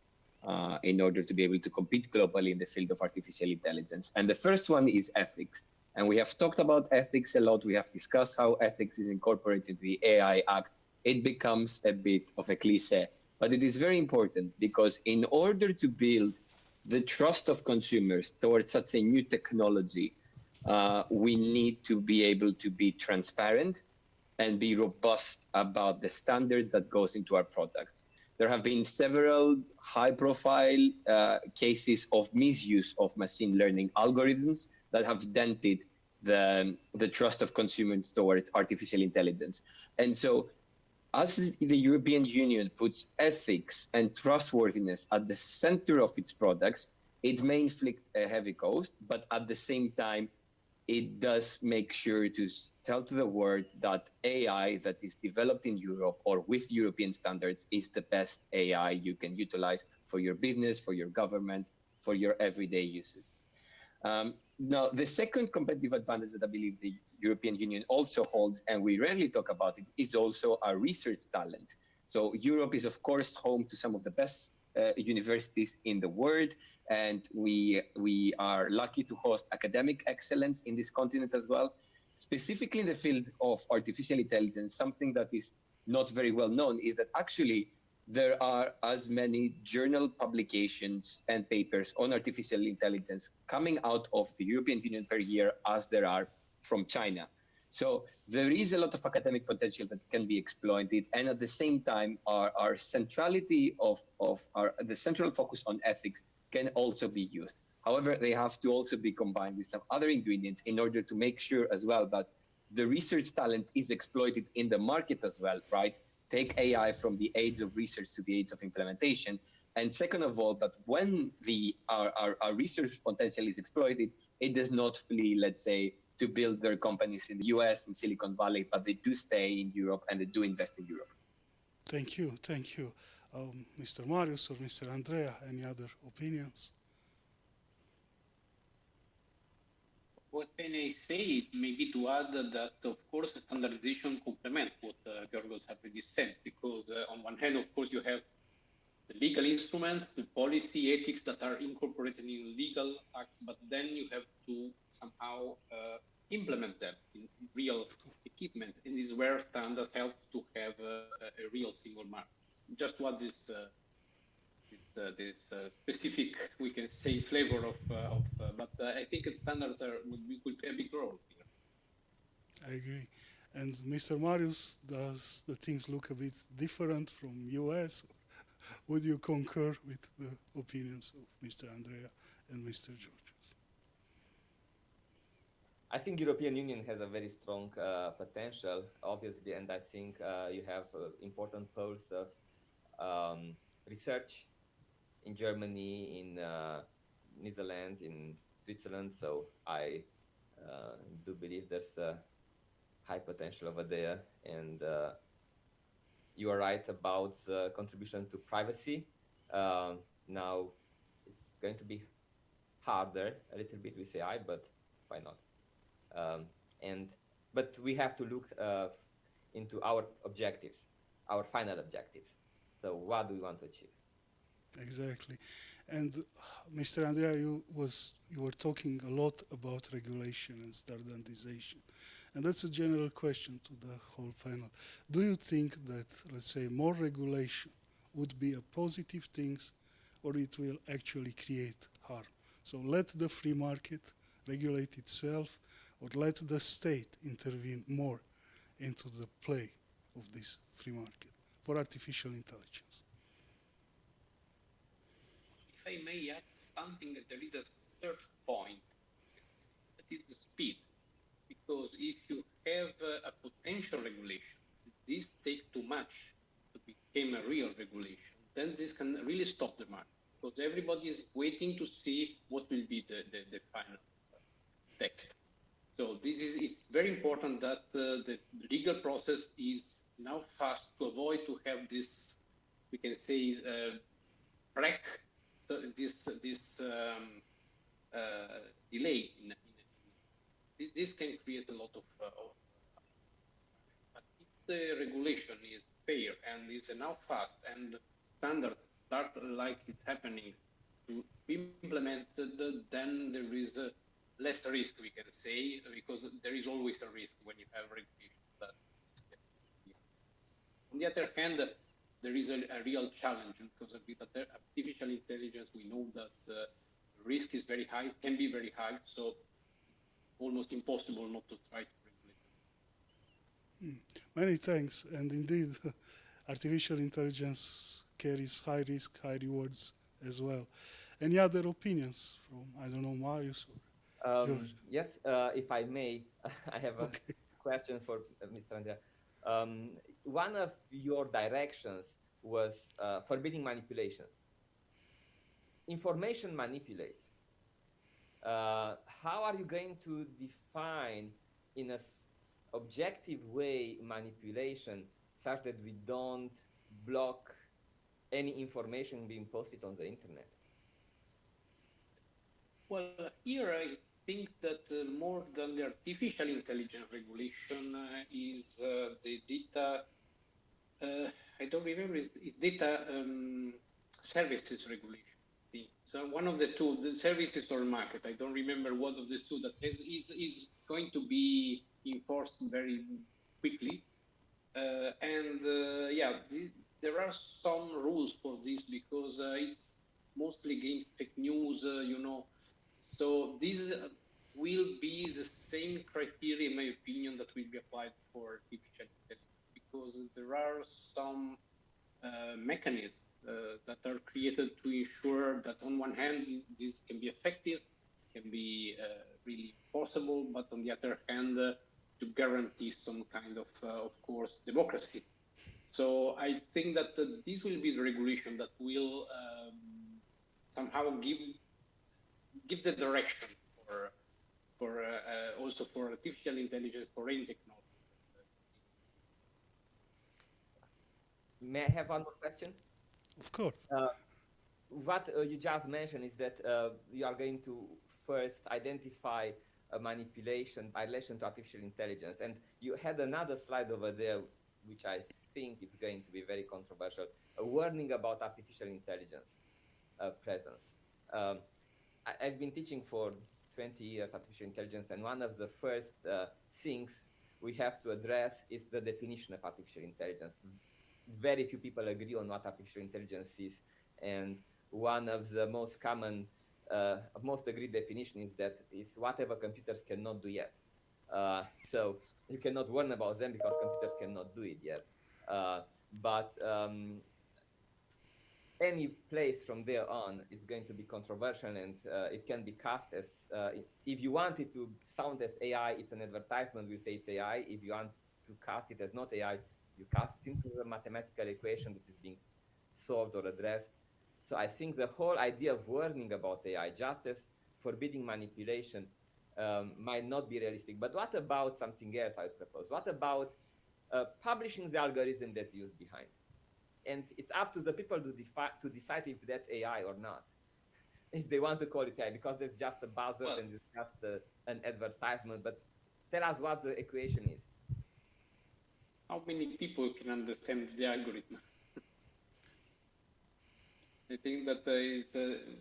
in order to be able to compete globally in the field of artificial intelligence. And the first one is ethics. And we have talked about ethics a lot. We have discussed how ethics is incorporated into the AI Act. It becomes a bit of a cliche, but it is very important because in order to build the trust of consumers towards such a new technology, we need to be able to be transparent and be robust about the standards that goes into our product. There have been several high-profile cases of misuse of machine learning algorithms that have dented the trust of consumers towards artificial intelligence. And so as the European Union puts ethics and trustworthiness at the center of its products, it may inflict a heavy cost, but at the same time, it does make sure to tell to the world that AI that is developed in Europe or with European standards is the best AI you can utilize for your business, for your government, for your everyday uses. Now, the second competitive advantage that I believe the European Union also holds, and we rarely talk about it, is also our research talent. So Europe is, of course, home to some of the best universities in the world, and we are lucky to host academic excellence in this continent as well. Specifically in the field of artificial intelligence, something that is not very well known is that actually there are as many journal publications and papers on artificial intelligence coming out of the European Union per year as there are from China. So there is a lot of academic potential that can be exploited, and at the same time, our centrality of the central focus on ethics can also be used. However, they have to also be combined with some other ingredients in order to make sure as well that the research talent is exploited in the market as well, right? Take AI from the age of research to the age of implementation. And second of all, that when our research potential is exploited, it does not flee, let's say, to build their companies in the US, in Silicon Valley, but they do stay in Europe and they do invest in Europe. Thank you, thank you. Mr. Marius or Mr. Andrea, any other opinions? What can I say? Maybe to add that, of course, standardization complements what Georgios have already said, because on one hand, of course, you have the legal instruments, the policy, ethics that are incorporated in legal acts, but then you have to somehow implement them in real equipment. And this is where standards help to have a real single market. Just what this specific, we can say, flavor but I think standards will play a big role here. I agree. And Mr. Marius, does the things look a bit different from US? Would you concur with the opinions of Mr. Andrea and Mr. Georgios? I think European Union has a very strong potential, obviously, and I think you have important poles of research in Germany, in Netherlands, in Switzerland. So I do believe there's a high potential over there. And you are right about the contribution to privacy. Now it's going to be harder a little bit with AI, but why not? But we have to look into our objectives, our final objectives. So what do we want to achieve? Exactly. And Mr. Andrea, you were talking a lot about regulation and standardization. And that's a general question to the whole panel. Do you think that, let's say, more regulation would be a positive thing, or it will actually create harm? So let the free market regulate itself, or let the state intervene more into the play of this free market for artificial intelligence. If I may add something, there is a third point, that is the speed. Because if you have a potential regulation, this takes too much to become a real regulation, then this can really stop the market. Because everybody is waiting to see what will be the final text. So it's very important that the legal process is now fast to avoid to have this, we can say, break, so this delay this can create a lot of but if the regulation is fair and is now fast and standards start like it's happening to be implemented, then there is less risk, we can say, because there is always a risk when you have regulation. But on the other hand, there is a real challenge because with artificial intelligence, we know that the risk is very high, can be very high, so it's almost impossible not to try to regulate it. Many thanks. And indeed, artificial intelligence carries high risk, high rewards as well. Any other opinions from, I don't know, Marius or George? Yes, if I may, I have a question for Mr. Andrea. One of your directions was forbidding manipulations. Information manipulates. How are you going to define in an objective way manipulation such that we don't block any information being posted on the internet? Well, here I think that more than the artificial intelligence regulation is the data, I don't remember, is data services regulation. So one of the two, the services or market, I don't remember what of the two that is going to be enforced very quickly. There are some rules for this because it's mostly against fake news, So this will be the same criteria, in my opinion, that will be applied for artificial intelligence because there are some mechanisms that are created to ensure that on one hand, this can be effective, can be really possible, but on the other hand, to guarantee some kind of course, democracy. So I think that this will be the regulation that will somehow give the direction for also for artificial intelligence, for any technology. May I have one more question? Of course. What you just mentioned is that you are going to first identify a manipulation by relation to artificial intelligence. And you had another slide over there, which I think is going to be very controversial, a warning about artificial intelligence presence. I've been teaching for 20 years artificial intelligence, and one of the first things we have to address is the definition of artificial intelligence. Very few people agree on what artificial intelligence is, and one of the most common, most agreed definition is that it's whatever computers cannot do yet. So you cannot warn about them because computers cannot do it yet. But any place from there on, it's going to be controversial, and it can be cast as, if you want it to sound as AI, it's an advertisement, we say it's AI. If you want to cast it as not AI, you cast it into the mathematical equation that is being solved or addressed. So I think the whole idea of warning about AI, just as forbidding manipulation, might not be realistic. But what about something else I would propose? What about publishing the algorithm that's used behind? And it's up to the people to decide if that's AI or not, if they want to call it AI, because that's just a buzzword and it's just an advertisement. But tell us what the equation is. How many people can understand the algorithm? I think that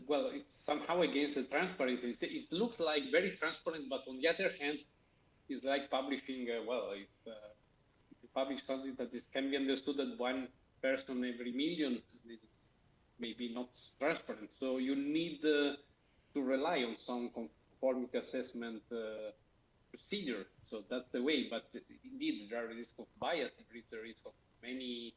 well, it's somehow against the transparency. It looks like very transparent, but on the other hand, it's like publishing. Well, if you publish something that can be understood that one person every million, is maybe not transparent. So you need to rely on some conformity assessment procedure. So that's the way. But indeed, there are risks of bias. There is the risk of many.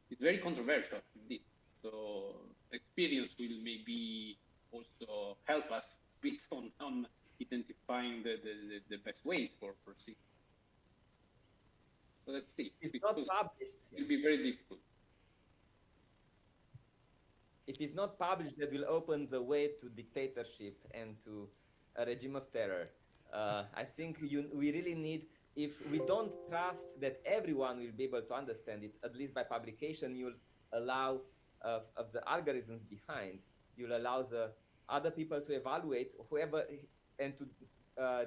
It's very controversial indeed. So experience will maybe also help us a bit on identifying the best ways for proceeding. So let's see. It's not published. It will be very difficult. If it's not published, that will open the way to dictatorship and to a regime of terror. I think we really need, if we don't trust that everyone will be able to understand it, at least by publication, you'll allow of the algorithms behind, you'll allow the other people to evaluate whoever and to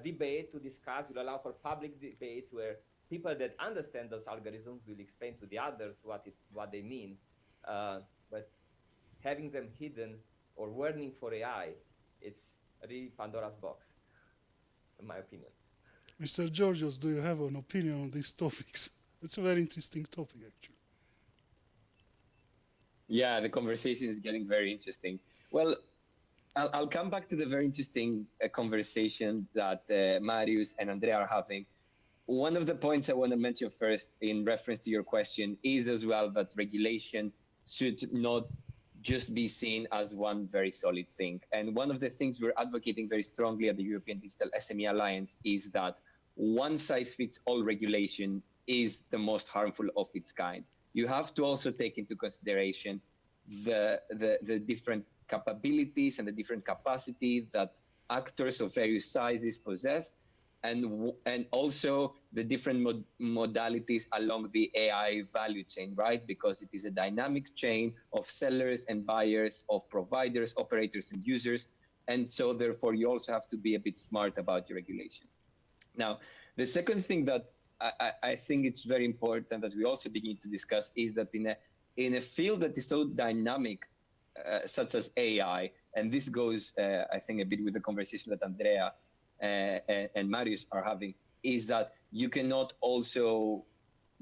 debate, to discuss, you'll allow for public debates where people that understand those algorithms will explain to the others what they mean. But having them hidden or warning for AI, it's really Pandora's box, in my opinion. Mr. Georgios, do you have an opinion on these topics? It's a very interesting topic, actually. Yeah, the conversation is getting very interesting. Well, I'll come back to the very interesting conversation that Marius and Andrea are having. One of the points I want to mention first in reference to your question is as well that regulation should not just be seen as one very solid thing. And one of the things we're advocating very strongly at the European Digital SME Alliance is that one-size-fits-all regulation is the most harmful of its kind. You have to also take into consideration the different capabilities and the different capacity that actors of various sizes possess, and also the different modalities along the AI value chain, right? Because it is a dynamic chain of sellers and buyers, of providers, operators, and users. And so therefore, you also have to be a bit smart about your regulation. Now, the second thing that I think it's very important that we also begin to discuss is that in a field that is so dynamic, such as AI, and this goes, I think, a bit with the conversation that Andrea and Marius are having, is that you cannot also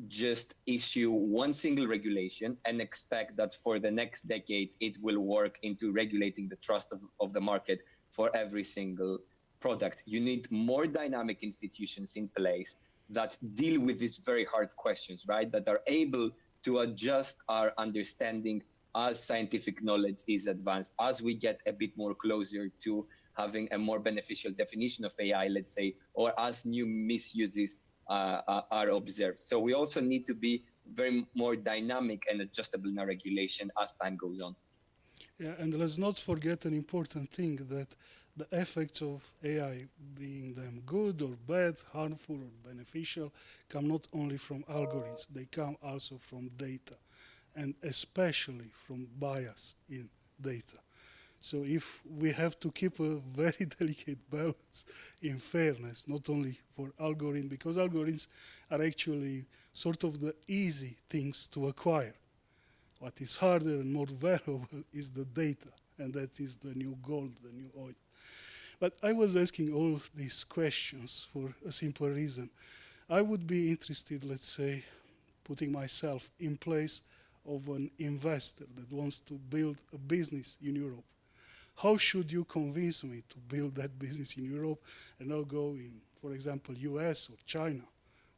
just issue one single regulation and expect that for the next decade it will work into regulating the trust of the market for every single product. You need more dynamic institutions in place that deal with these very hard questions, right? That are able to adjust our understanding as scientific knowledge is advanced, as we get a bit more closer to having a more beneficial definition of AI, let's say, or as new misuses are observed. So we also need to be very more dynamic and adjustable in our regulation as time goes on. Yeah, and let's not forget an important thing, that the effects of AI, being them good or bad, harmful or beneficial, come not only from algorithms, they come also from data, and especially from bias in data. So if we have to keep a very delicate balance in fairness, not only for algorithms, because algorithms are actually sort of the easy things to acquire. What is harder and more valuable is the data, and that is the new gold, the new oil. But I was asking all of these questions for a simple reason. I would be interested, let's say, putting myself in place of an investor that wants to build a business in Europe. How should you convince me to build that business in Europe and not go in, for example, US or China?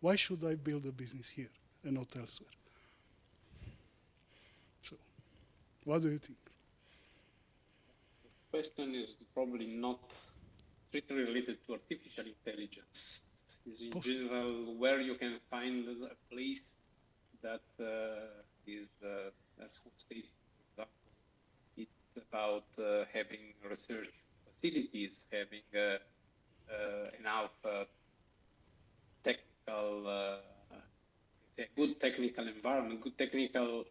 Why should I build a business here and not elsewhere? So, what do you think? The question is probably not strictly related to artificial intelligence. It's in general where you can find a place that is, as who stated, for example, it's about having research facilities, having enough technical, good technical environment, good technical,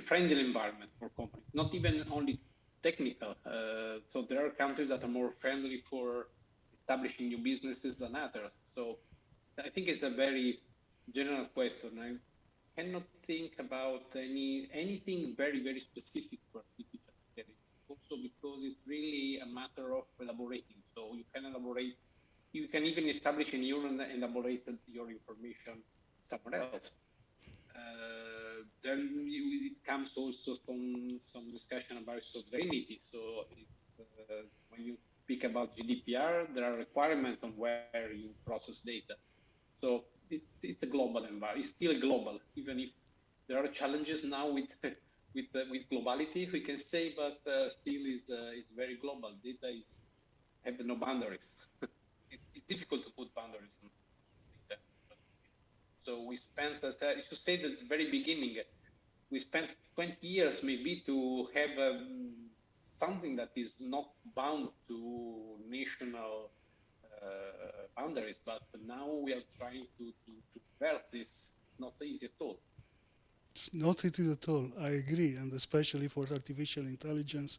friendly environment for companies, not even only technical. So there are countries that are more friendly for establishing new businesses than others. So I think it's a very general question. I cannot think about anything very, very specific for artificial intelligence. Also because it's really a matter of elaborating. So you can elaborate, you can even establish a neuron and elaborate your information somewhere else. Then it comes also from some discussion about sovereignty. So when you speak about GDPR, there are requirements on where you process data. So it's a global environment. It's still global, even if there are challenges now with with globality, we can say, but still is very global. Data have no boundaries. It's difficult to put boundaries on data. So we spent, as I should say, at the very beginning, we spent 20 years maybe to have something that is not bound to national boundaries, but now we are trying to convert this. It's not easy at all. It's not easy at all. I agree, and especially for artificial intelligence,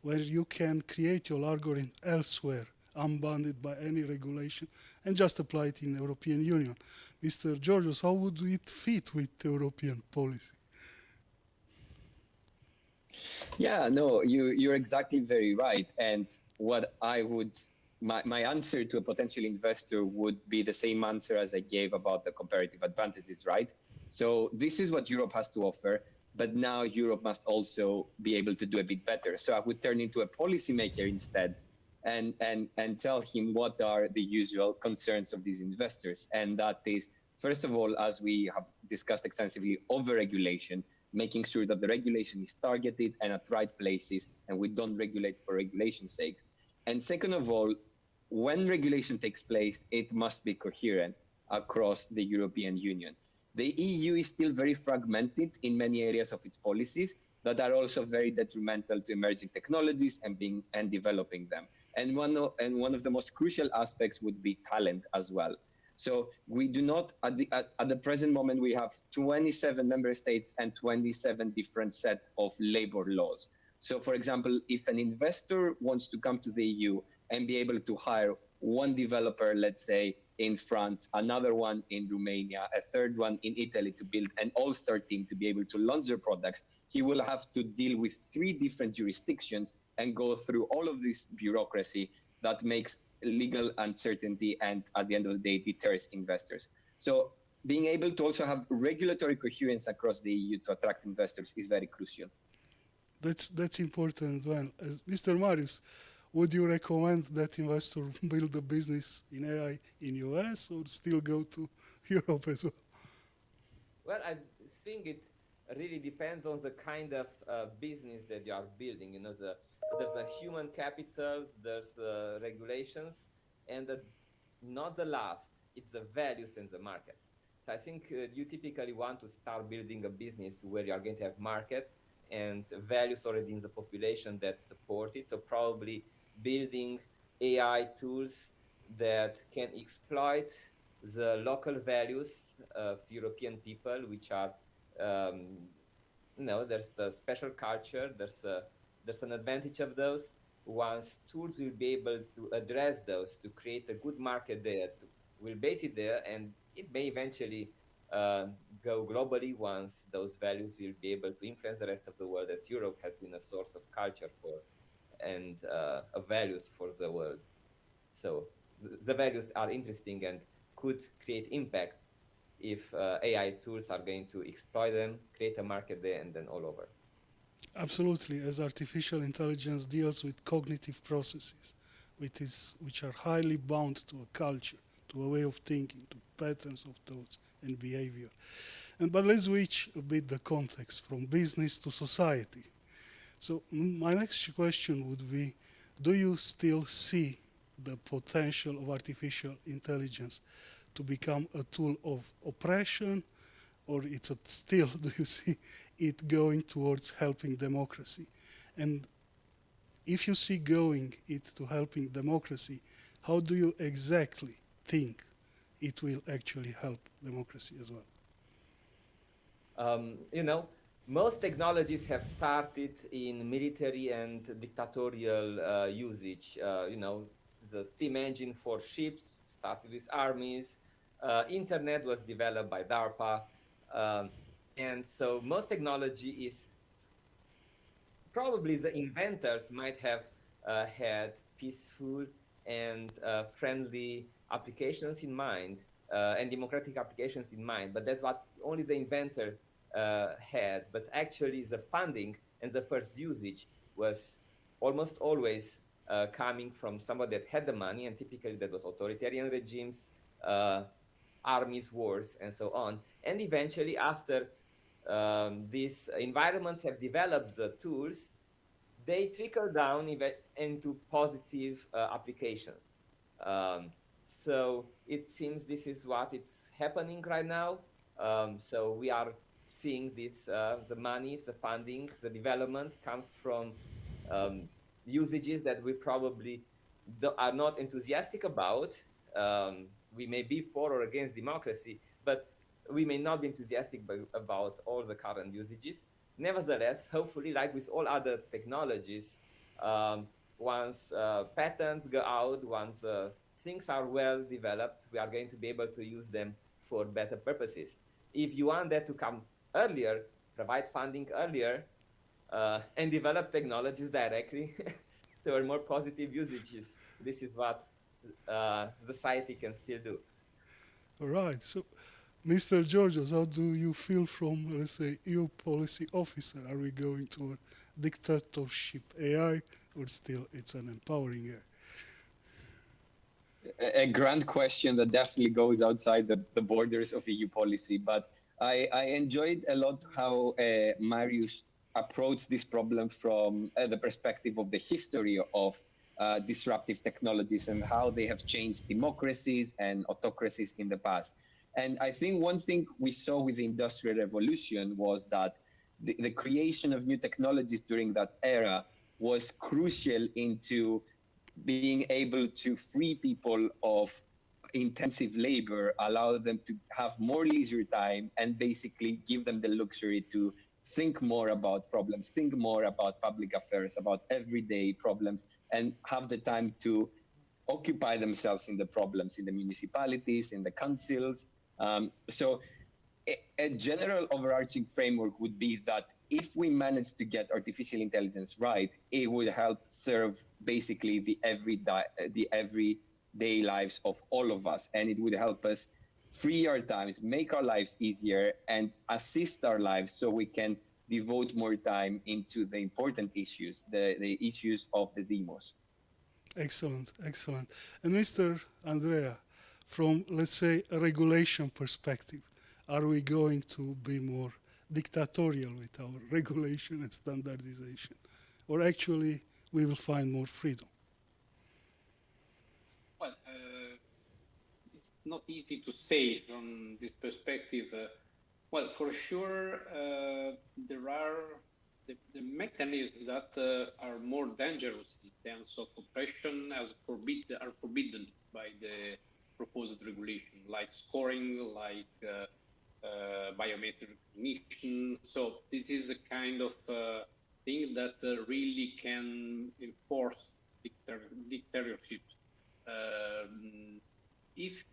where you can create your algorithm elsewhere, unbounded by any regulation, and just apply it in European Union. Mr. Georgios, how would it fit with European policy? Yeah, no, you're exactly very right. And what I would, my answer to a potential investor would be the same answer as I gave about the comparative advantages, right? So this is what Europe has to offer, but now Europe must also be able to do a bit better. So I would turn into a policymaker instead and tell him what are the usual concerns of these investors. And that is, first of all, as we have discussed extensively, over-regulation, making sure that the regulation is targeted and at right places, and we don't regulate for regulation's sake. And second of all, when regulation takes place, it must be coherent across the European Union. The EU is still very fragmented in many areas of its policies that are also very detrimental to emerging technologies and developing them. And one of the most crucial aspects would be talent as well. So we do not, at the present moment, we have 27 member states and 27 different set of labor laws. So for example, if an investor wants to come to the EU and be able to hire one developer, let's say in France, another one in Romania, a third one in Italy to build an all-star team to be able to launch their products, he will have to deal with 3 different jurisdictions and go through all of this bureaucracy that makes legal uncertainty and at the end of the day deters investors. So being able to also have regulatory coherence across the EU to attract investors is very crucial. That's important. Well, Mr. Marius, would you recommend that investor build a business in AI in US or still go to Europe as well? Well, I think it really depends on the kind of business that you are building. You know, there's the human capital, there's regulations, and not the last, it's the values in the market. So I think you typically want to start building a business where you are going to have market and values already in the population that support it. So probably building AI tools that can exploit the local values of European people, which are, there's a special culture, there's an advantage of those. Once tools will be able to address those, to create a good market there, we'll base it there, and it may eventually go globally once those values will be able to influence the rest of the world, as Europe has been a source of culture for and of values for the world. So the values are interesting and could create impact if AI tools are going to exploit them, create a market there, and then all over. Absolutely, as artificial intelligence deals with cognitive processes, which are highly bound to a culture, to a way of thinking, to patterns of thoughts and behavior. But let's switch a bit the context from business to society. So my next question would be, do you still see the potential of artificial intelligence to become a tool of oppression, or it's still, do you see it going towards helping democracy? And if you see going it to helping democracy, how do you exactly think it will actually help democracy as well? Most technologies have started in military and dictatorial usage. The steam engine for ships started with armies. Internet was developed by DARPA. And so most technology is probably the inventors might have had peaceful and friendly applications in mind and democratic applications in mind, but that's what only the inventor had. But actually, the funding and the first usage was almost always coming from somebody that had the money, and typically that was authoritarian regimes, armies, wars, and so on. And eventually, after these environments have developed the tools, they trickle down into positive applications. Um, so it seems this is what is happening right now. So we are seeing this, the money, the funding, the development comes from usages that we probably are not enthusiastic about. We may be for or against democracy, but we may not be enthusiastic about all the current usages. Nevertheless, hopefully, like with all other technologies, once patents go out, once things are well developed, we are going to be able to use them for better purposes. If you want that to come earlier, provide funding earlier, and develop technologies directly toward more positive usages. This is what society can still do. All right. So, Mr. Georgios, how do you feel from, let's say, EU policy officer? Are we going toward dictatorship AI, or still it's an empowering AI? A grand question that definitely goes outside the borders of EU policy. But I enjoyed a lot how Marius approached this problem from the perspective of the history of disruptive technologies and how they have changed democracies and autocracies in the past. And I think one thing we saw with the Industrial Revolution was that the creation of new technologies during that era was crucial into being able to free people of intensive labor, allow them to have more leisure time, and basically give them the luxury to think more about problems, think more about public affairs, about everyday problems, and have the time to occupy themselves in the problems in the municipalities, in the councils. So a general overarching framework would be that if we manage to get artificial intelligence right, it would help serve basically the everyday lives of all of us. And it would help us free our times, make our lives easier, and assist our lives so we can devote more time into the important issues, the issues of the demos. Excellent, excellent. And Mr. Andrea, from, let's say, a regulation perspective, are we going to be more dictatorial with our regulation and standardization? Or actually, we will find more freedom? Well, it's not easy to say from this perspective. Well, for sure, there are the mechanisms that are more dangerous in terms of oppression are forbidden by the proposed regulation, like scoring, like biometric recognition. So this is a kind of thing that really can enforce dictatorship. If,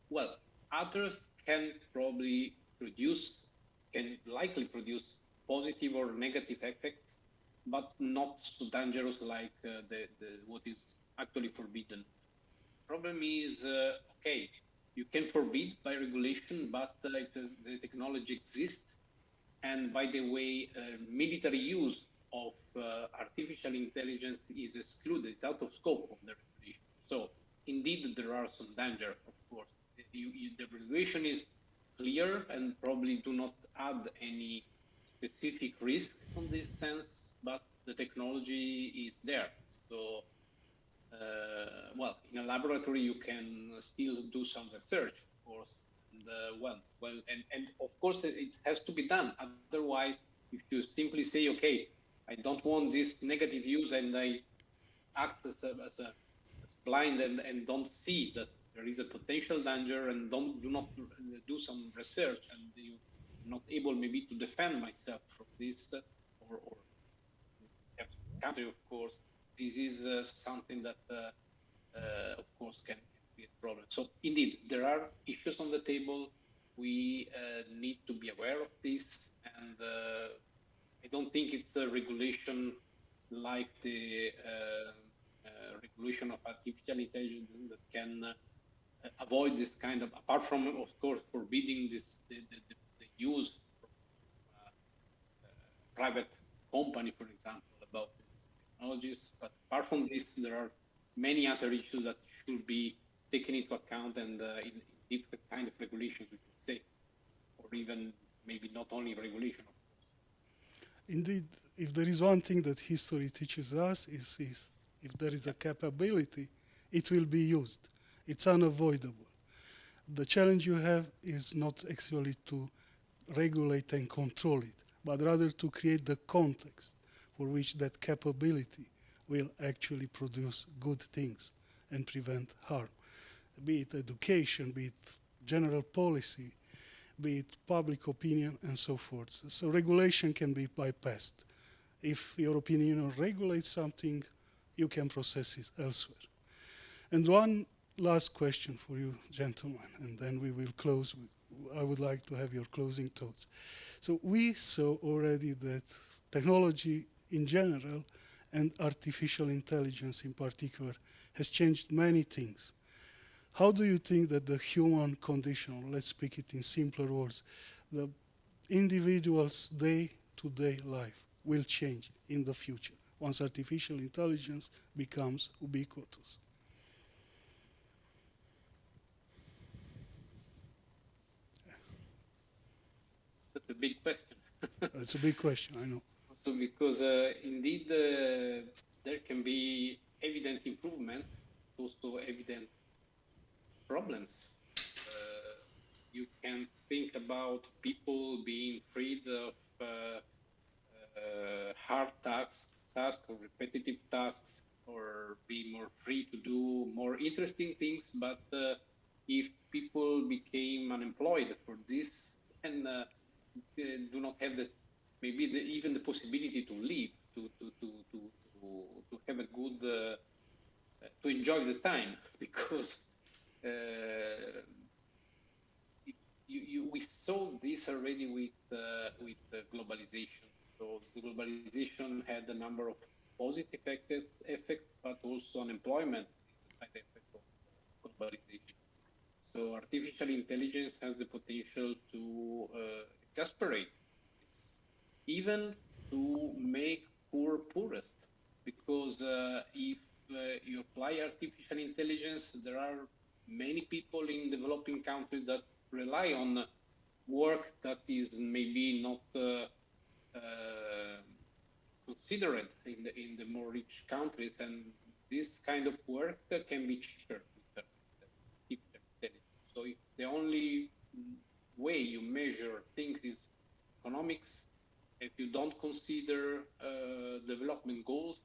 well, others can probably can likely produce positive or negative effects, but not so dangerous like what is actually forbidden. Problem is, okay, you can forbid by regulation, but if the technology exists, and by the way, military use of artificial intelligence is excluded, it's out of scope of the regulation. So indeed, there are some danger, of course. The regulation is clear and probably do not add any specific risk on this sense, but the technology is there. So, well, in a laboratory, you can still do some research, of course. And of course, it has to be done. Otherwise, if you simply say, okay, I don't want this negative use, and I act as blind and don't see that there is a potential danger, and do not do some research, and you're not able maybe to defend myself from this, or country, of course, this is something that, of course, can be a problem. So indeed, there are issues on the table. We need to be aware of this, I don't think it's a regulation like the regulation of artificial intelligence that can avoid this kind of, apart from, of course, forbidding the use from private company, for example, about these technologies. But apart from this, there are many other issues that should be taken into account, and in different kind of regulations, we could say, or even maybe not only regulation, of course. Indeed, if there is one thing that history teaches us is if there is a capability, it will be used. It's unavoidable. The challenge you have is not actually to regulate and control it, but rather to create the context for which that capability will actually produce good things and prevent harm, be it education, be it general policy, be it public opinion, and so forth. So regulation can be bypassed. If European Union regulates something, you can process it elsewhere. And one last question for you, gentlemen, and then we will close. I would like to have your closing thoughts. So we saw already that technology in general and artificial intelligence in particular has changed many things. How do you think that the human condition, let's speak it in simpler words, the individual's day-to-day life will change in the future once artificial intelligence becomes ubiquitous? That's a big question. That's a big question, I know. Also because indeed there can be evident improvements, also evident problems. You can think about people being freed of hard tasks or repetitive tasks, or be more free to do more interesting things. But if people became unemployed for this and do not have the even the possibility to live, to have a good to enjoy the time, because we saw this already with globalization. So the globalization had a number of positive effects, but also unemployment is a side effect of globalization. So artificial intelligence has the potential to exasperate this, even to make poor poorest, because if you apply artificial intelligence, there are many people in developing countries that rely on work that is maybe not considered in the more rich countries, and this kind of work can be cheaper with artificial intelligence. So if the only way you measure things is economics, if you don't consider development goals,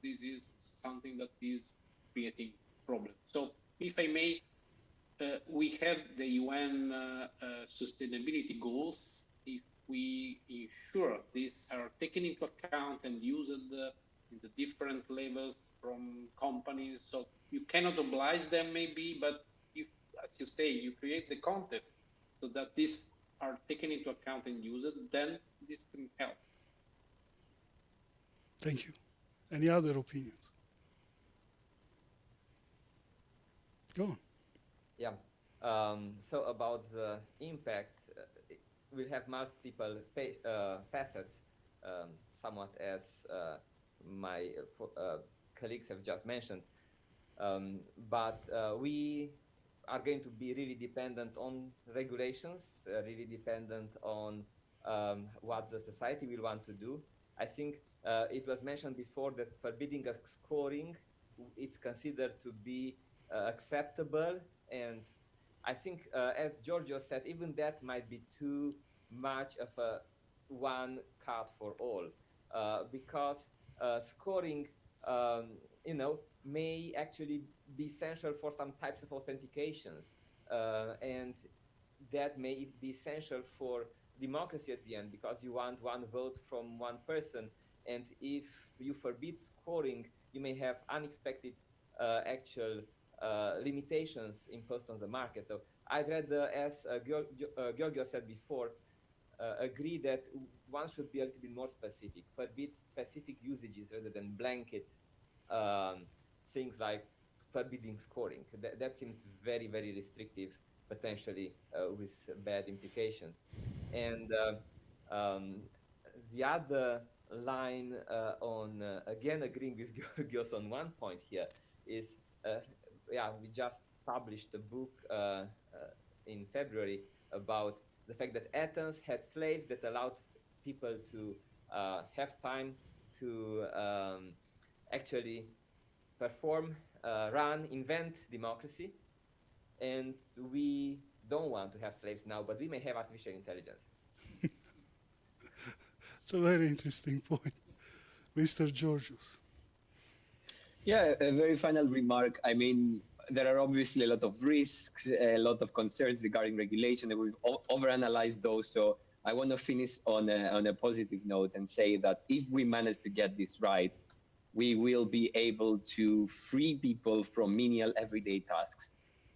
this is something that is creating problems. So if I may, we have the UN sustainability goals. If we ensure these are taken into account and used in the different levels from companies, so you cannot oblige them maybe, but if, as you say, you create the context so that these are taken into account and used, then this can help. Thank you. Any other opinions? Go on. Yeah. So about the impact, we'll have multiple facets, somewhat as my colleagues have just mentioned. But we are going to be really dependent on regulations, really dependent on what the society will want to do. I think it was mentioned before that forbidding a scoring, it's considered to be acceptable, and I think, as Giorgio said, even that might be too much of a one cut for all, because scoring, may actually be essential for some types of authentications, and that may be essential for democracy at the end, because you want one vote from one person, and if you forbid scoring, you may have unexpected actual limitations imposed on the market. So I'd rather, as Giorgio said before, agree that one should be a little bit more specific, forbid specific usages rather than blanket things like forbidding scoring. That seems very, very restrictive, potentially with bad implications. And the other line on, again, agreeing with Georgios on one point here is, yeah, we just published a book in February about the fact that Athens had slaves that allowed people to have time to actually perform, run, invent democracy. And we don't want to have slaves now, but we may have artificial intelligence. It's a very interesting point. Mr. Georgios. Yeah, a very final remark. I mean, there are obviously a lot of risks, a lot of concerns regarding regulation, and we've overanalyzed those. So I want to finish on a positive note and say that if we manage to get this right, we will be able to free people from menial everyday tasks,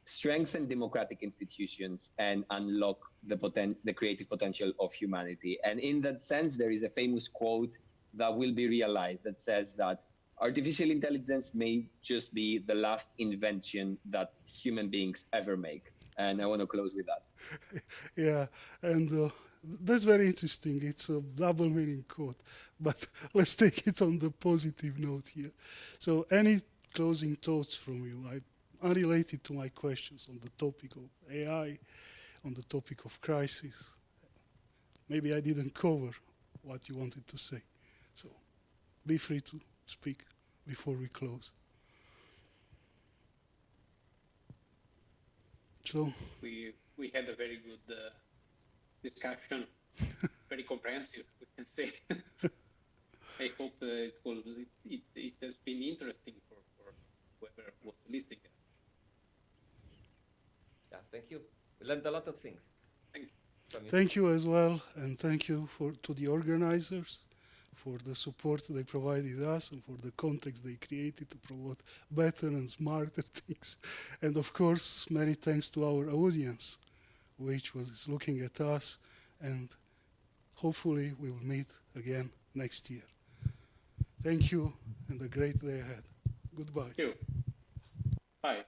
strengthen democratic institutions, and unlock the creative potential of humanity. And in that sense, there is a famous quote that will be realized that says that artificial intelligence may just be the last invention that human beings ever make. And I want to close with that. Yeah, and that's very interesting. It's a double meaning quote, but let's take it on the positive note here. So any closing thoughts from you? Unrelated to my questions on the topic of AI, on the topic of crisis. Maybe I didn't cover what you wanted to say. So be free to speak before we close. So We had a very good discussion, very comprehensive, we can say. I hope it has been interesting for whoever was listening. Yeah, thank you. We learned a lot of things. Thank you. From you. thank you as well, and thank you to the organizers for the support they provided us and for the context they created to promote better and smarter things. And of course, many thanks to our audience, which was looking at us, and hopefully we will meet again next year. Thank you, and a great day ahead. Goodbye. Thank you. Bye.